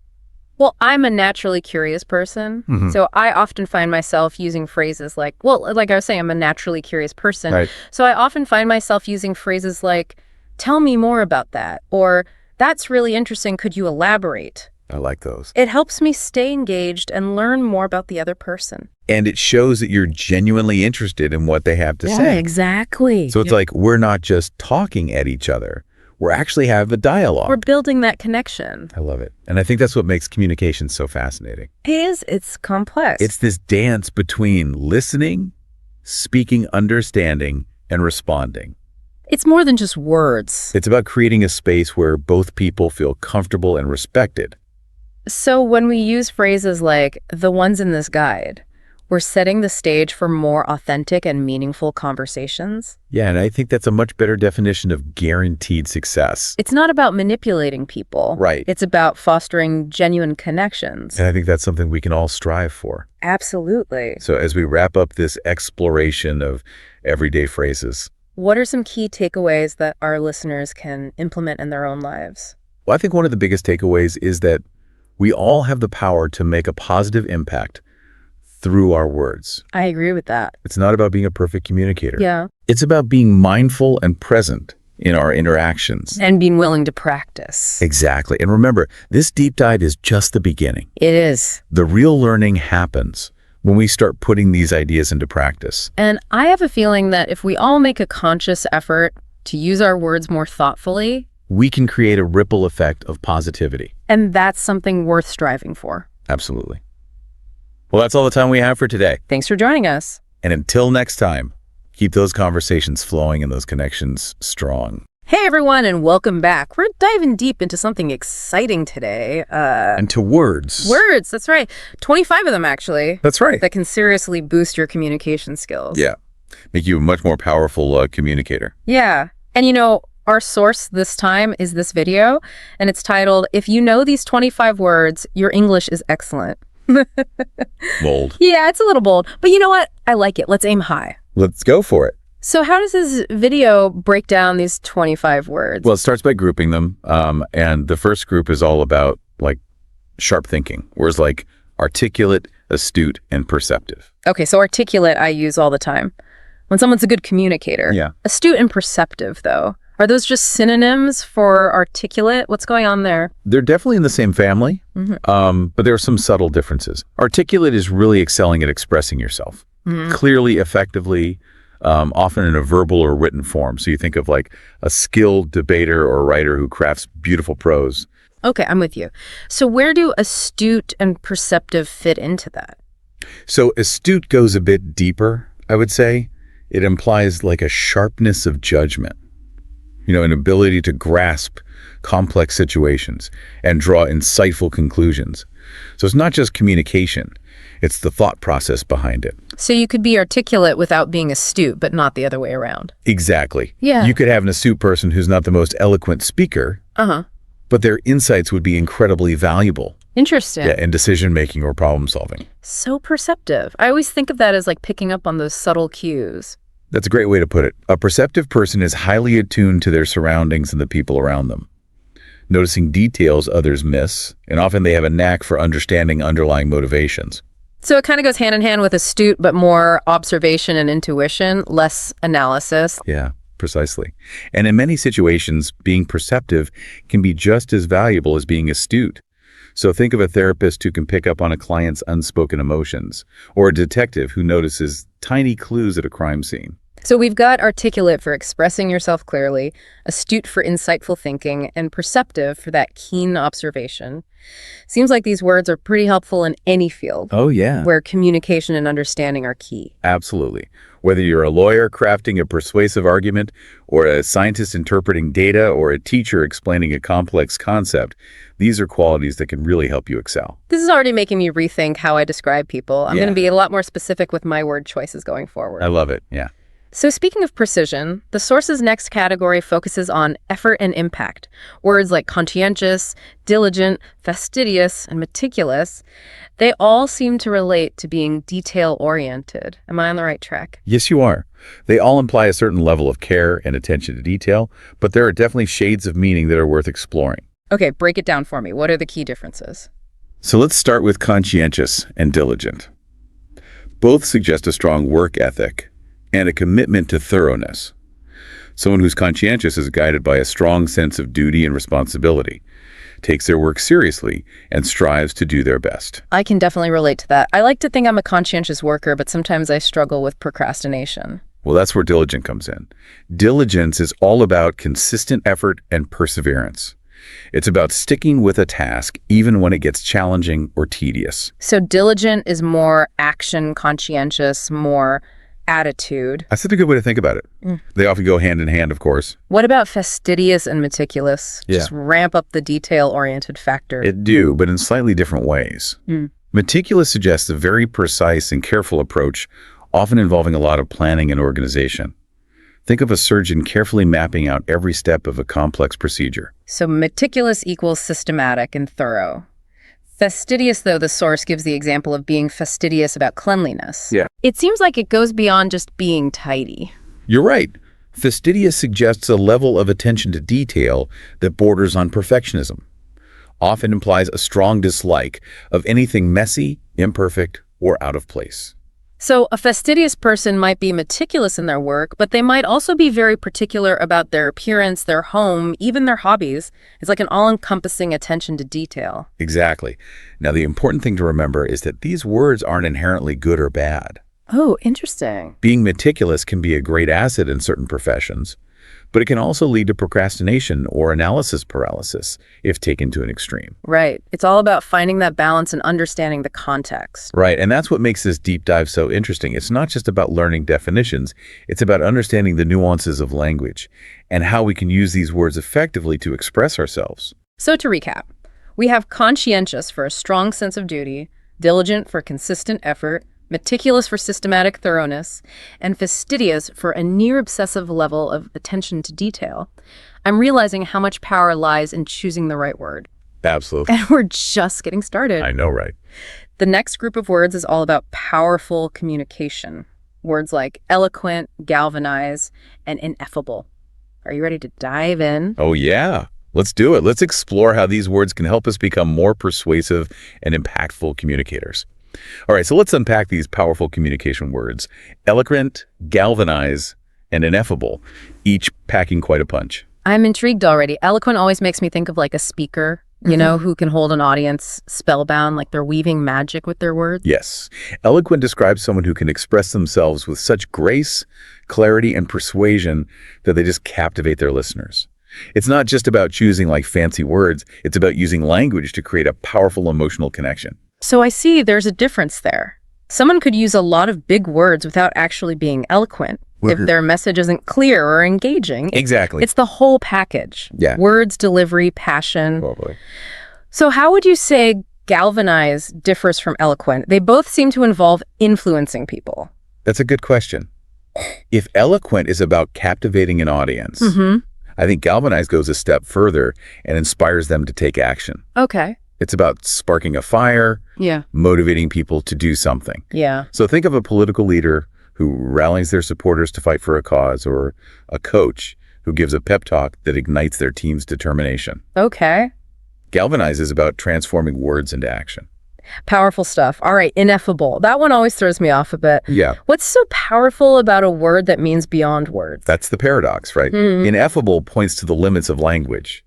Well, I'm a naturally curious person, so I often find myself using phrases like, like I was saying, I'm a naturally curious person. Right. So I often find myself using phrases like, tell me more about that, or that's really interesting, could you elaborate? I like those. It helps me stay engaged and learn more about the other person. And it shows that you're genuinely interested in what they have to say. Exactly. So it's like we're not just talking at each other. We're actually having a dialogue. We're building that connection. I love it. And I think that's what makes communication so fascinating. It's complex. It's this dance between listening, speaking, understanding, and responding. It's more than just words. It's about creating a space where both people feel comfortable and respected. So when we use phrases like the ones in this guide, we're setting the stage for more authentic and meaningful conversations. Yeah, and I think that's a much better definition of guaranteed success. It's not about manipulating people. Right. It's about fostering genuine connections. And I think that's something we can all strive for. Absolutely. So as we wrap up this exploration of everyday phrases, what are some key takeaways that our listeners can implement in their own lives? well, I think one of the biggest takeaways is that we all have the power to make a positive impact through our words. I agree with that. It's not about being a perfect communicator. Yeah. It's about being mindful and present in our interactions. And being willing to practice. Exactly. And remember, this deep dive is just the beginning. It is. The real learning happens when we start putting these ideas into practice. And I have a feeling that if we all make a conscious effort to use our words more thoughtfully, We can create a ripple effect of positivity. and that's something worth striving for. Absolutely. Well, that's all the time we have for today. Thanks for joining us. And until next time, keep those conversations flowing and those connections strong. Hey everyone, and welcome back. We're diving deep into something exciting today. And to words. Words, that's right. 25 of them, actually, That's right. that can seriously boost your communication skills. Yeah. Make you a much more powerful communicator. Yeah. And you know, our source this time is this video, and it's titled, If You Know These 25 Words, Your English is Excellent. Bold. Yeah, it's a little bold, but you know what? I like it. Let's aim high. Let's go for it. So how does this video break down these 25 words? Well, it starts by grouping them. And the first group is all about like sharp thinking, words like articulate, astute, and perceptive. Okay, so articulate I use all the time. When someone's a good communicator. Yeah. Astute and perceptive, though. Are those just synonyms for articulate? What's going on there? They're definitely in the same family, but there are some subtle differences. Articulate is really excelling at expressing yourself clearly, effectively, often in a verbal or written form. So you think of like a skilled debater or writer who crafts beautiful prose. Okay, I'm with you. So where do astute and perceptive fit into that? So astute goes a bit deeper, I would say. It implies like a sharpness of judgment, an ability to grasp complex situations and draw insightful conclusions. So it's not just communication, it's the thought process behind it. So you could be articulate without being astute, but not the other way around. Exactly. Yeah. You could have an astute person who's not the most eloquent speaker, but their insights would be incredibly valuable. Interesting. In decision-making or problem-solving. So perceptive. I always think of that as like picking up on those subtle cues. That's a great way to put it. A perceptive person is highly attuned to their surroundings and the people around them, noticing details others miss, and often they have a knack for understanding underlying motivations. So it kind of goes hand in hand with astute, but more observation and intuition, less analysis. Yeah, precisely. And in many situations, being perceptive can be just as valuable as being astute. So think of a therapist who can pick up on a client's unspoken emotions, or a detective who notices tiny clues at a crime scene. So we've got articulate for expressing yourself clearly, astute for insightful thinking, and perceptive for that keen observation. Seems like these words are pretty helpful in any field Oh, yeah. where communication and understanding are key. Absolutely. Whether you're a lawyer crafting a persuasive argument, or a scientist interpreting data, or a teacher explaining a complex concept, these are qualities that can really help you excel. This is already making me rethink how I describe people. I'm Yeah. going to be a lot more specific with my word choices going forward. I love it. Yeah. So speaking of precision, the source's next category focuses on effort and impact. Words like conscientious, diligent, fastidious, and meticulous, they all seem to relate to being detail-oriented. Am I on the right track? Yes, you are. They all imply a certain level of care and attention to detail, but there are definitely shades of meaning that are worth exploring. Okay, break it down for me. What are the key differences? So let's start with conscientious and diligent. Both suggest a strong work ethic and a commitment to thoroughness. Someone who's conscientious is guided by a strong sense of duty and responsibility, takes their work seriously, and strives to do their best. I can definitely relate to that. I like to think I'm a conscientious worker, but sometimes I struggle with procrastination. Well, that's where diligent comes in. Diligence is all about consistent effort and perseverance. It's about sticking with a task even when it gets challenging or tedious. So diligent is more action, conscientious, more attitude. That's a good way to think about it. They often go hand in hand, of course. What about fastidious and meticulous? Yeah. Just ramp up the detail-oriented factor. It do, but in slightly different ways. Meticulous suggests a very precise and careful approach, often involving a lot of planning and organization. Think of a surgeon carefully mapping out every step of a complex procedure. So meticulous equals systematic and thorough. Fastidious, though, the source gives the example of being fastidious about cleanliness. Yeah. It seems like it goes beyond just being tidy. You're right. Fastidious suggests a level of attention to detail that borders on perfectionism. Often implies a strong dislike of anything messy, imperfect, or out of place. So a fastidious person might be meticulous in their work, but they might also be very particular about their appearance, their home, even their hobbies. It's like an all-encompassing attention to detail. Exactly. Now, the important thing to remember is that these words aren't inherently good or bad. Oh, interesting. Being meticulous can be a great asset in certain professions, but it can also lead to procrastination or analysis paralysis if taken to an extreme. Right. It's all about finding that balance and understanding the context. Right, and that's what makes this deep dive so interesting. It's not just about learning definitions, it's about understanding the nuances of language and how we can use these words effectively to express ourselves. So to recap, we have conscientious for a strong sense of duty, diligent for consistent effort, meticulous for systematic thoroughness, and fastidious for a near-obsessive level of attention to detail. I'm realizing how much power lies in choosing the right word. Absolutely. And we're just getting started. I know, right? The next group of words is all about powerful communication. Words like eloquent, galvanize, and ineffable. Are you ready to dive in? Oh, yeah. Let's do it. Let's explore how these words can help us become more persuasive and impactful communicators. All right, so let's unpack these powerful communication words. Eloquent, galvanize, and ineffable, each packing quite a punch. I'm intrigued already. Eloquent always makes me think of like a speaker, you know, who can hold an audience spellbound, like they're weaving magic with their words. Yes. Eloquent describes someone who can express themselves with such grace, clarity, and persuasion that they just captivate their listeners. It's not just about choosing like fancy words, it's about using language to create a powerful emotional connection. So I see there's a difference there. Someone could use a lot of big words without actually being eloquent if their message isn't clear or engaging. Exactly. It's the whole package. Yeah. Words, delivery, passion. Totally. So how would you say galvanize differs from eloquent? They both seem to involve influencing people. That's a good question. If eloquent is about captivating an audience, I think galvanize goes a step further and inspires them to take action. Okay. It's about sparking a fire, Yeah. motivating people to do something. Yeah. So think of a political leader who rallies their supporters to fight for a cause, or a coach who gives a pep talk that ignites their team's determination. Okay. Galvanize is about transforming words into action. Powerful stuff. All right. Ineffable. That one always throws me off a bit. Yeah, What's so powerful about a word that means beyond words? that's the paradox, right? Ineffable points to the limits of language.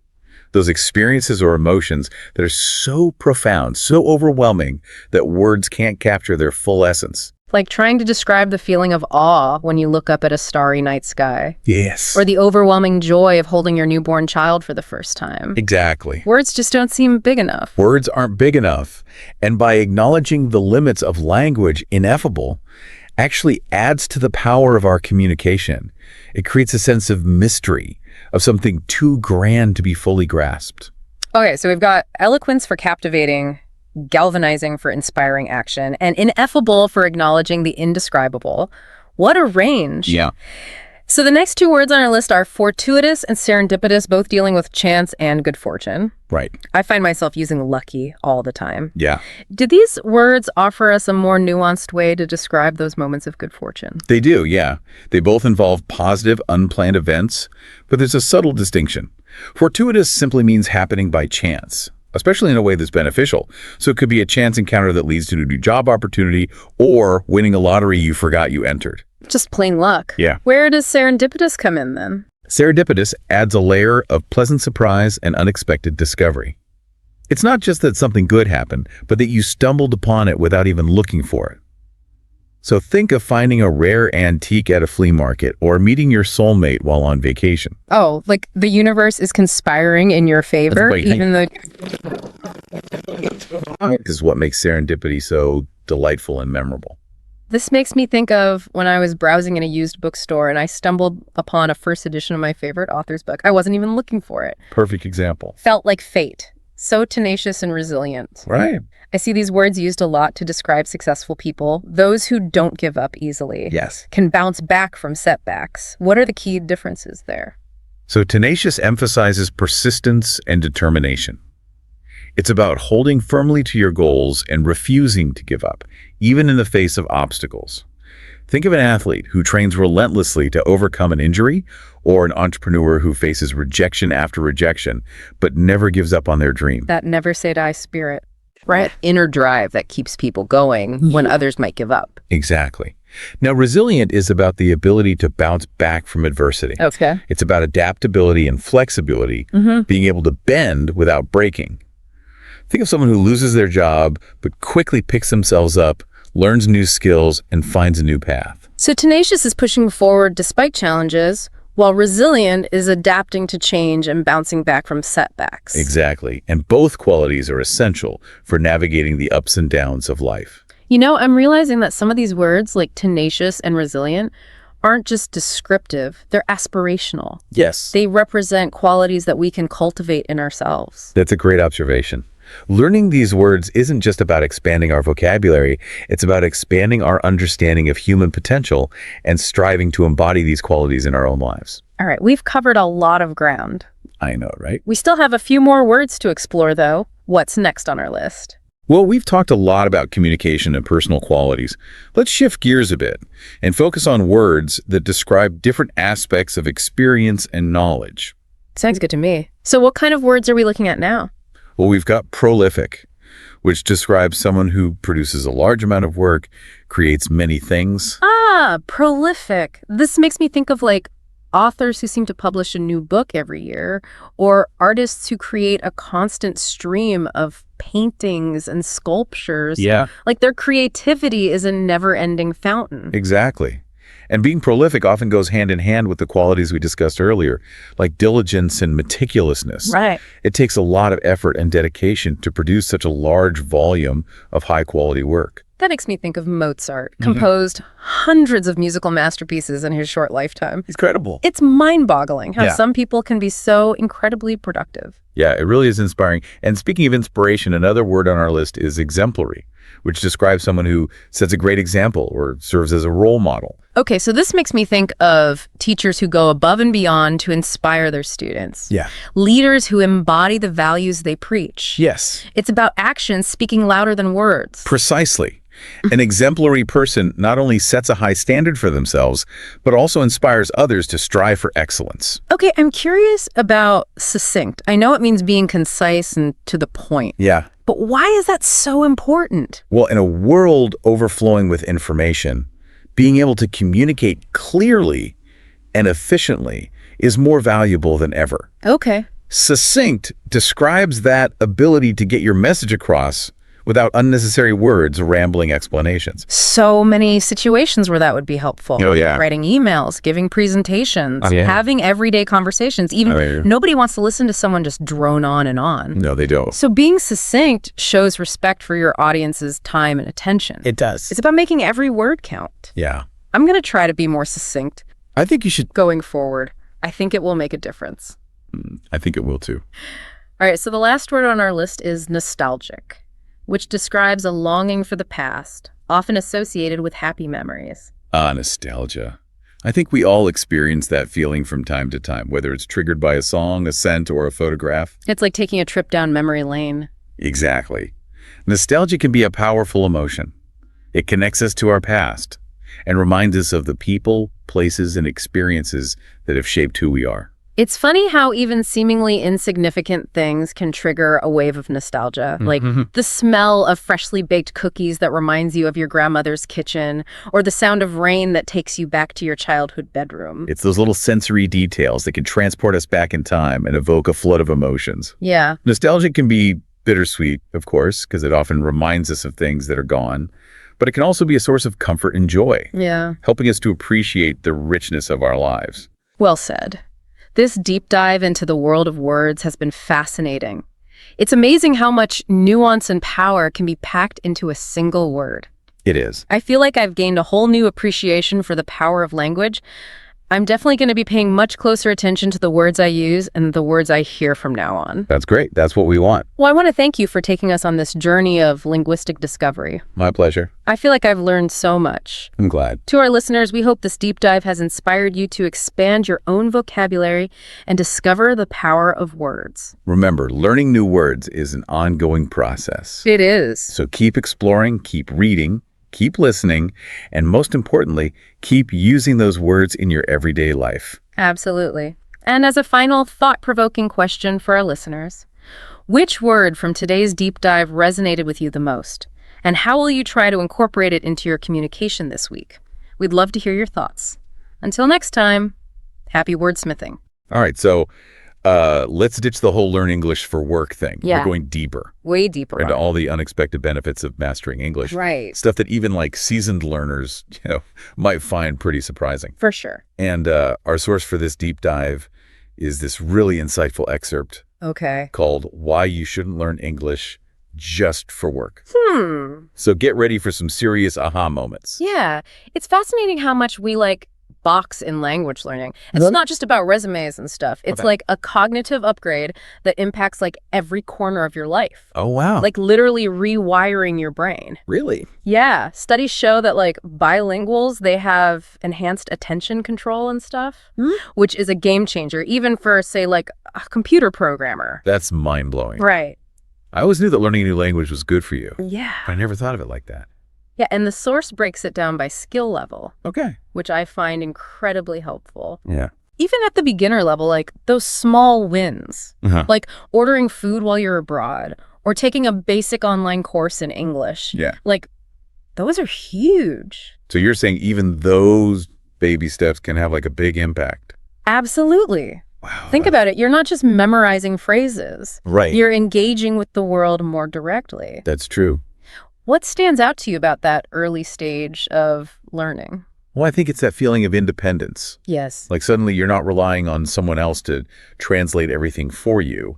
Those experiences or emotions that are so profound, so overwhelming that words can't capture their full essence. Like trying to describe the feeling of awe when you look up at a starry night sky. Yes. Or the overwhelming joy of holding your newborn child for the first time. Exactly. Words just don't seem big enough. Words aren't big enough. And by acknowledging the limits of language, ineffable, actually adds to the power of our communication. It creates a sense of mystery, of something too grand to be fully grasped. Okay, so we've got eloquence for captivating, galvanizing for inspiring action, and ineffable for acknowledging the indescribable. What a range. Yeah. So the next two words on our list are fortuitous and serendipitous, both dealing with chance and good fortune. Right. I find myself using lucky all the time. Yeah. Do these words offer us a more nuanced way to describe those moments of good fortune? They do, yeah. They both involve positive, unplanned events, but there's a subtle distinction. Fortuitous simply means happening by chance, especially in a way that's beneficial. So it could be a chance encounter that leads to a new job opportunity or winning a lottery you forgot you entered. Just plain luck. Yeah. Where does serendipitous come in then? Serendipitous adds a layer of pleasant surprise and unexpected discovery. It's not just that something good happened, but that you stumbled upon it without even looking for it. So think of finding a rare antique at a flea market or meeting your soulmate while on vacation. Oh, like the universe is conspiring in your favor, That's right. even though... This is what makes serendipity so delightful and memorable. This makes me think of when I was browsing in a used bookstore and I stumbled upon a first edition of my favorite author's book. I wasn't even looking for it. Perfect example. Felt like fate. So tenacious and resilient. Right. I see these words used a lot to describe successful people, those who don't give up easily. Yes. Can bounce back from setbacks. What are the key differences there? So tenacious emphasizes persistence and determination. It's about holding firmly to your goals and refusing to give up, even in the face of obstacles. Think of an athlete who trains relentlessly to overcome an injury, or an entrepreneur who faces rejection after rejection, but never gives up on their dream. That never say die spirit. Right? Inner drive that keeps people going when others might give up. Exactly. Now, resilient is about the ability to bounce back from adversity. Okay. It's about adaptability and flexibility, being able to bend without breaking. Think of someone who loses their job, but quickly picks themselves up, learns new skills, and finds a new path. So tenacious is pushing forward despite challenges, while resilient is adapting to change and bouncing back from setbacks. Exactly. And both qualities are essential for navigating the ups and downs of life. You know, I'm realizing that some of these words, like tenacious and resilient, aren't just descriptive, they're aspirational. Yes. They represent qualities that we can cultivate in ourselves. That's a great observation. Learning these words isn't just about expanding our vocabulary, it's about expanding our understanding of human potential and striving to embody these qualities in our own lives. All right, we've covered a lot of ground. I know, right? We still have a few more words to explore, though. What's next on our list? Well, we've talked a lot about communication and personal qualities. Let's shift gears a bit and focus on words that describe different aspects of experience and knowledge. Sounds good to me. So what kind of words are we looking at now? Well, we've got prolific, which describes someone who produces a large amount of work, creates many things. Ah, prolific. This makes me think of like authors who seem to publish a new book every year, or artists who create a constant stream of paintings and sculptures. Yeah. Like their creativity is a never-ending fountain. Exactly. And being prolific often goes hand in hand with the qualities we discussed earlier, like diligence and meticulousness. Right. It takes a lot of effort and dedication to produce such a large volume of high-quality work. That makes me think of Mozart, composed hundreds of musical masterpieces in his short lifetime. Incredible. It's mind-boggling how Yeah. some people can be so incredibly productive. Yeah, it really is inspiring. And speaking of inspiration, another word on our list is exemplary, which describes someone who sets a great example or serves as a role model. Okay, so this makes me think of teachers who go above and beyond to inspire their students. Yeah. Leaders who embody the values they preach. Yes. It's about actions speaking louder than words. Precisely. An exemplary person not only sets a high standard for themselves, but also inspires others to strive for excellence. Okay, I'm curious about succinct. I know it means being concise and to the point. Yeah. But why is that so important? Well, in a world overflowing with information, being able to communicate clearly and efficiently is more valuable than ever. Okay. Succinct describes that ability to get your message across without unnecessary words or rambling explanations. So many situations where that would be helpful. Oh, yeah. Writing emails, giving presentations, Oh, yeah. having everyday conversations. Even nobody wants to listen to someone just drone on and on. No, they don't. So being succinct shows respect for your audience's time and attention. It does. It's about making every word count. Yeah. I'm going to try to be more succinct I think you should. going forward. I think it will make a difference. I think it will too. All right, so the last word on our list is nostalgic, which describes a longing for the past, often associated with happy memories. Nostalgia. I think we all experience that feeling from time to time, whether it's triggered by a song, a scent, or a photograph. It's like taking a trip down memory lane. Exactly. Nostalgia can be a powerful emotion. It connects us to our past and reminds us of the people, places, and experiences that have shaped who we are. It's funny how even seemingly insignificant things can trigger a wave of nostalgia, like the smell of freshly baked cookies that reminds you of your grandmother's kitchen, or the sound of rain that takes you back to your childhood bedroom. It's those little sensory details that can transport us back in time and evoke a flood of emotions. Yeah. Nostalgia can be bittersweet, of course, because it often reminds us of things that are gone, but it can also be a source of comfort and joy, Yeah. helping us to appreciate the richness of our lives. Well said. This deep dive into the world of words has been fascinating. It's amazing how much nuance and power can be packed into a single word. It is. I feel like I've gained a whole new appreciation for the power of language. I'm definitely going to be paying much closer attention to the words I use and the words I hear from now on. That's great. That's what we want. Well, I want to thank you for taking us on this journey of linguistic discovery. My pleasure. I feel like I've learned so much. I'm glad. To our listeners, we hope this deep dive has inspired you to expand your own vocabulary and discover the power of words. Remember, learning new words is an ongoing process. It is. So keep exploring, keep reading, keep listening, and most importantly, keep using those words in your everyday life. Absolutely. And as a final thought-provoking question for our listeners, which word from today's deep dive resonated with you the most? And how will you try to incorporate it into your communication this week? We'd love to hear your thoughts. Until next time, happy wordsmithing. All right, so let's ditch the whole learn English for work thing. Yeah. We're going deeper Way deeper. into on it. all the unexpected benefits of mastering English. Right. Stuff that even like seasoned learners, might find pretty surprising. For sure. And our source for this deep dive is this really insightful excerpt Okay. called Why You Shouldn't Learn English Just for Work. Hmm. So get ready for some serious aha moments. Yeah. It's fascinating how much we box in language learning. It's not just about resumes and stuff. It's Okay. like a cognitive upgrade that impacts every corner of your life. Oh, wow. Literally rewiring your brain. Really? Yeah. Studies show that bilinguals, they have enhanced attention control and stuff, which is a game changer, even for, say, a computer programmer. That's mind-blowing. Right. I always knew that learning a new language was good for you, Yeah. but I never thought of it like that. Yeah. And the source breaks it down by skill level, Okay. which I find incredibly helpful. Yeah. Even at the beginner level, those small wins, Uh-huh. like ordering food while you're abroad or taking a basic online course in English. Yeah. Those are huge. So you're saying even those baby steps can have a big impact. Absolutely. Wow. Think about it. You're not just memorizing phrases. Right. You're engaging with the world more directly. That's true. What stands out to you about that early stage of learning? Well, I think it's that feeling of independence. Yes. Suddenly you're not relying on someone else to translate everything for you.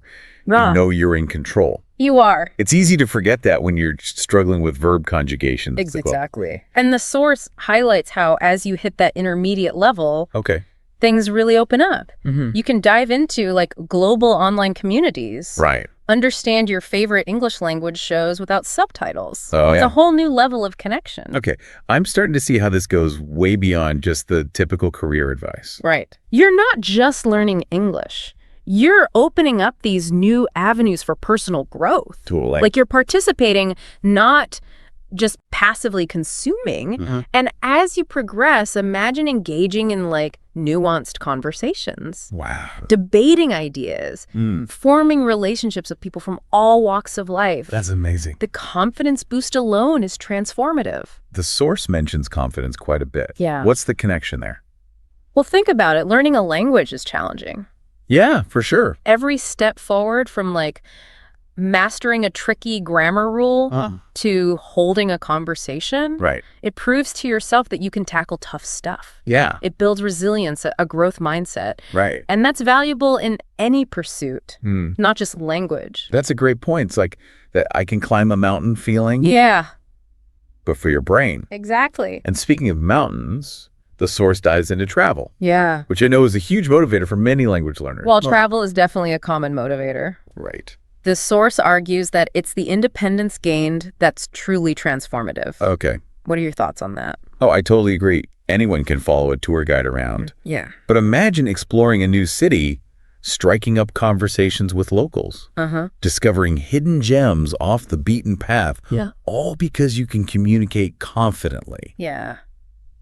Ah. You know you're in control. You are. It's easy to forget that when you're struggling with verb conjugations. Exactly. And the source highlights how as you hit that intermediate level, Okay. things really open up. Mm-hmm. You can dive into global online communities. Right. Understand your favorite English language shows without subtitles. Oh, It's yeah. a whole new level of connection. Okay. I'm starting to see how this goes way beyond just the typical career advice. Right. You're not just learning English. You're opening up these new avenues for personal growth. Tool. You're participating, not just passively consuming. Mm-hmm. And as you progress, imagine engaging in nuanced conversations, Wow. debating ideas, forming relationships with people from all walks of life. That's amazing. The confidence boost alone is transformative. The source mentions confidence quite a bit. Yeah. What's the connection there? Well, think about it. Learning a language is challenging. Yeah, for sure. Every step forward from mastering a tricky grammar rule Huh. to holding a conversation. Right. It proves to yourself that you can tackle tough stuff. Yeah. It builds resilience, a growth mindset. Right. And that's valuable in any pursuit, Hmm. not just language. That's a great point. It's like that I can climb a mountain feeling, Yeah, but for your brain. exactly. And speaking of mountains, the source dives into travel, Yeah. which I know is a huge motivator for many language learners. While travel is definitely a common motivator. Right. The source argues that it's the independence gained that's truly transformative. Okay. What are your thoughts on that? Oh, I totally agree. Anyone can follow a tour guide around. Yeah. But imagine exploring a new city, striking up conversations with locals, discovering hidden gems off the beaten path, Yeah. all because you can communicate confidently. Yeah.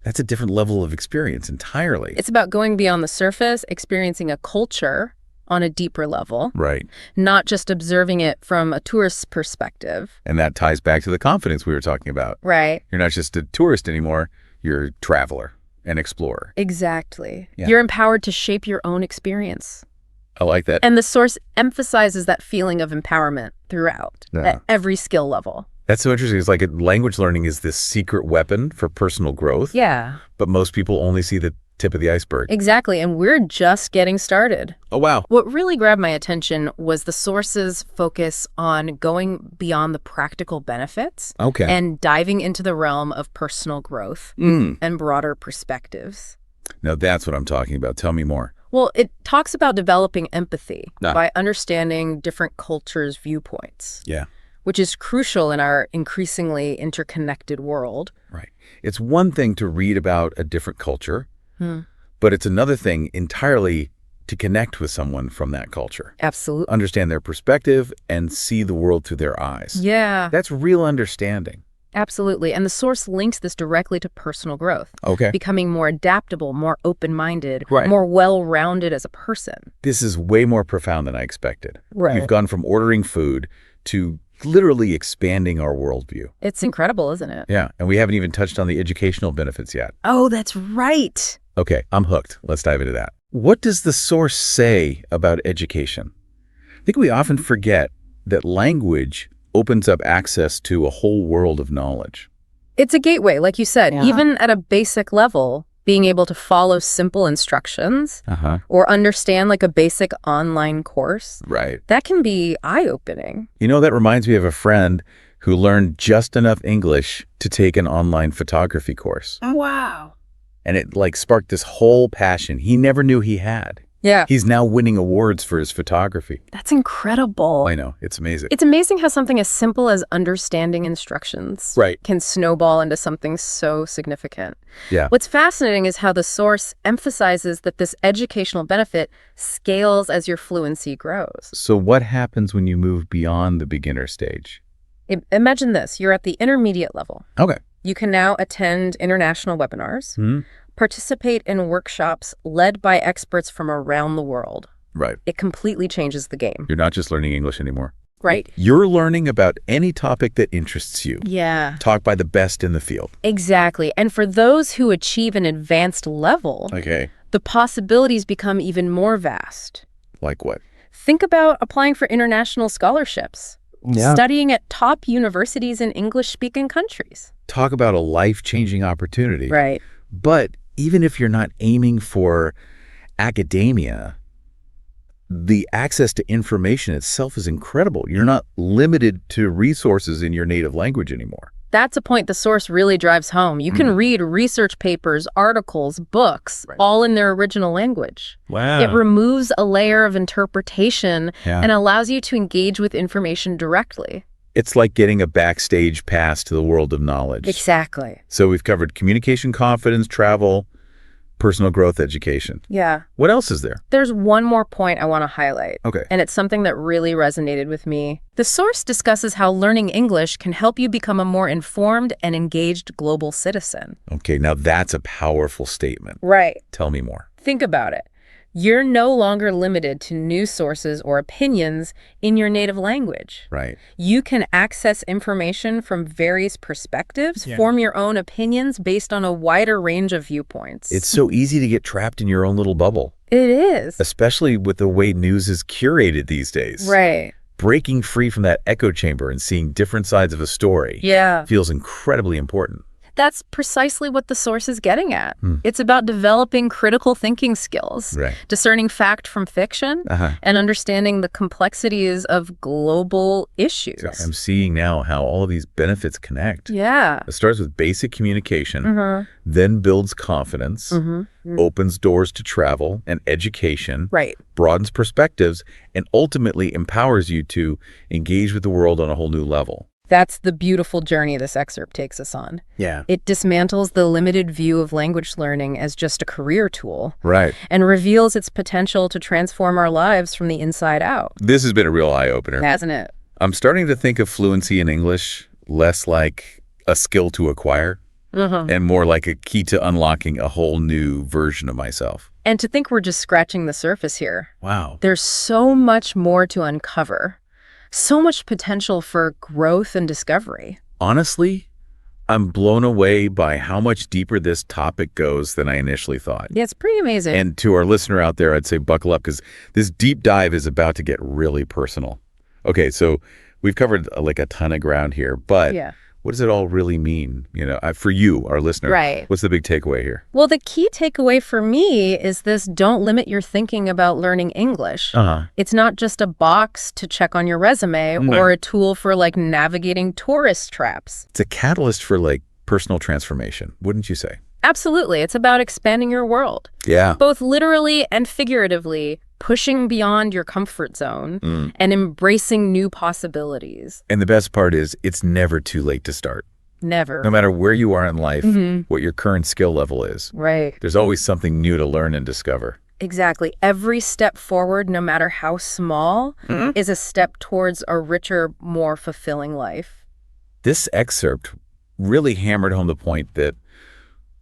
That's a different level of experience entirely. It's about going beyond the surface, experiencing a culture on a deeper level, Right. not just observing it from a tourist's perspective. And that ties back to the confidence we were talking about. Right. You're not just a tourist anymore, you're a traveler, an explorer. Exactly. Yeah. You're empowered to shape your own experience. I like that. And the source emphasizes that feeling of empowerment throughout, Yeah. at every skill level. That's so interesting. It's like language learning is this secret weapon for personal growth, Yeah, but most people only see the tip of the iceberg. exactly. And we're just getting started. Oh, wow. What really grabbed my attention was the source's focus on going beyond the practical benefits Okay. and diving into the realm of personal growth and broader perspectives. Now that's what I'm talking about. Tell me more. Well, it talks about developing empathy Ah. by understanding different cultures' viewpoints, Yeah. which is crucial in our increasingly interconnected world. Right. It's one thing to read about a different culture, but it's another thing entirely to connect with someone from that culture, Absolutely. understand their perspective, and see the world through their eyes. Yeah, That's real understanding. absolutely. And the source links this directly to personal growth, Okay. becoming more adaptable, more open-minded, Right. more well-rounded as a person. This is way more profound than I expected. Right. We've gone from ordering food to literally expanding our worldview. It's incredible, isn't it? Yeah, and we haven't even touched on the educational benefits yet. Oh, that's right. Okay, I'm hooked. Let's dive into that. What does the source say about education? I think we often forget that language opens up access to a whole world of knowledge. It's a gateway, like you said, Yeah. even at a basic level, being able to follow simple instructions Uh-huh. or understand like a basic online course, Right. that can be eye-opening. You know, that reminds me of a friend who learned just enough English to take an online photography course. Wow. And it like sparked this whole passion he never knew he had. Yeah, He's now winning awards for his photography. that's incredible. I know, it's amazing. It's amazing how something as simple as understanding instructions Right. can snowball into something so significant. Yeah. What's fascinating is how the source emphasizes that this educational benefit scales as your fluency grows. So what happens when you move beyond the beginner stage? Imagine this, you're at the intermediate level. Okay. You can now attend international webinars, Hmm? participate in workshops led by experts from around the world. Right. It completely changes the game, You're not just learning English anymore. right? You're learning about any topic that interests you, Yeah, taught by the best in the field. exactly. And for those who achieve an advanced level, Okay. the possibilities become even more vast. Like what? Think about applying for international scholarships, Yeah. studying at top universities in English-speaking countries. Talk about a life-changing opportunity. Right. But even if you're not aiming for academia, the access to information itself is incredible. You're not limited to resources in your native language anymore. That's a point the source really drives home. You can read research papers, articles, books, Right. all in their original language. Wow. It removes a layer of interpretation Yeah. and allows you to engage with information directly. It's like getting a backstage pass to the world of knowledge. Exactly. So we've covered communication, confidence, travel, personal growth, education. Yeah. What else is there? There's one more point I want to highlight. Okay. And it's something that really resonated with me. The source discusses how learning English can help you become a more informed and engaged global citizen. Okay, now that's a powerful statement. Right. Tell me more. Think about it. You're no longer limited to news sources or opinions in your native language. Right. You can access information from various perspectives, Yeah. form your own opinions based on a wider range of viewpoints. It's so easy to get trapped in your own little bubble, It is. especially with the way news is curated these days. Right. breaking free from that echo chamber and seeing different sides of a story Yeah. feels incredibly important. That's precisely what the source is getting at. It's about developing critical thinking skills, Right. discerning fact from fiction, and understanding the complexities of global issues. So I'm seeing now how all of these benefits connect. Yeah. It starts with basic communication, then builds confidence, opens doors to travel and education, Right. broadens perspectives, and ultimately empowers you to engage with the world on a whole new level. That's the beautiful journey this excerpt takes us on. Yeah. It dismantles the limited view of language learning as just a career tool Right. and reveals its potential to transform our lives from the inside out. This has been a real eye-opener. Hasn't it? I'm starting to think of fluency in English less like a skill to acquire and more like a key to unlocking a whole new version of myself. And to think we're just scratching the surface here. Wow. There's so much more to uncover. So much potential for growth and discovery. Honestly, I'm blown away by how much deeper this topic goes than I initially thought. Yeah, it's pretty amazing. And to our listener out there, I'd say buckle up because this deep dive is about to get really personal. Okay, so we've covered like a ton of ground here, but Yeah. what does it all really mean? For you, our listener, Right. What's the big takeaway here? Well, the key takeaway for me is this: don't limit your thinking about learning English. It's not just a box to check on your resume or a tool for like navigating tourist traps. It's a catalyst for like personal transformation, wouldn't you say? Absolutely. It's about expanding your world, Yeah. both literally and figuratively, pushing beyond your comfort zone and embracing new possibilities. And the best part is it's never too late to start. Never. No matter where you are in life, what your current skill level is, Right. there's always something new to learn and discover. Exactly. Every step forward, no matter how small, is a step towards a richer, more fulfilling life. This excerpt really hammered home the point that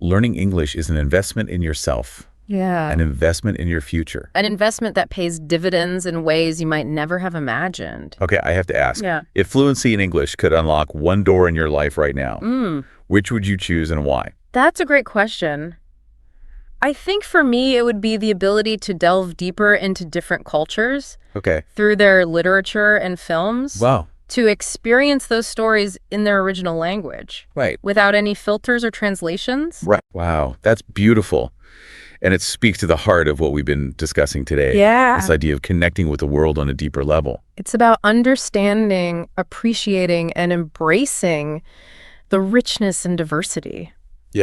learning English is an investment in yourself, Yeah. an investment in your future. An investment that pays dividends in ways you might never have imagined. Okay, I have to ask. Yeah. If fluency in English could unlock one door in your life right now, which would you choose and why? That's a great question. I think for me, it would be the ability to delve deeper into different cultures Okay. through their literature and films, Wow. to experience those stories in their original language Right. without any filters or translations. Right. Wow. That's beautiful. And it speaks to the heart of what we've been discussing today. Yeah. This idea of connecting with the world on a deeper level. It's about understanding, appreciating, and embracing the richness and diversity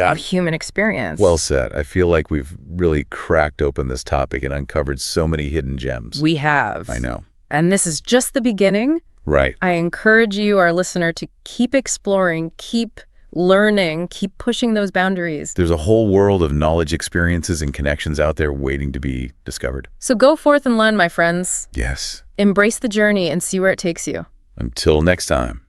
of human experience. Well said. I feel like we've really cracked open this topic and uncovered so many hidden gems. We have. I know. And this is just the beginning. Right. I encourage you, our listener, to keep exploring, keep learning, keep pushing those boundaries. There's a whole world of knowledge, experiences, and connections out there waiting to be discovered. So go forth and learn, my friends. Yes. Embrace the journey and see where it takes you. Until next time.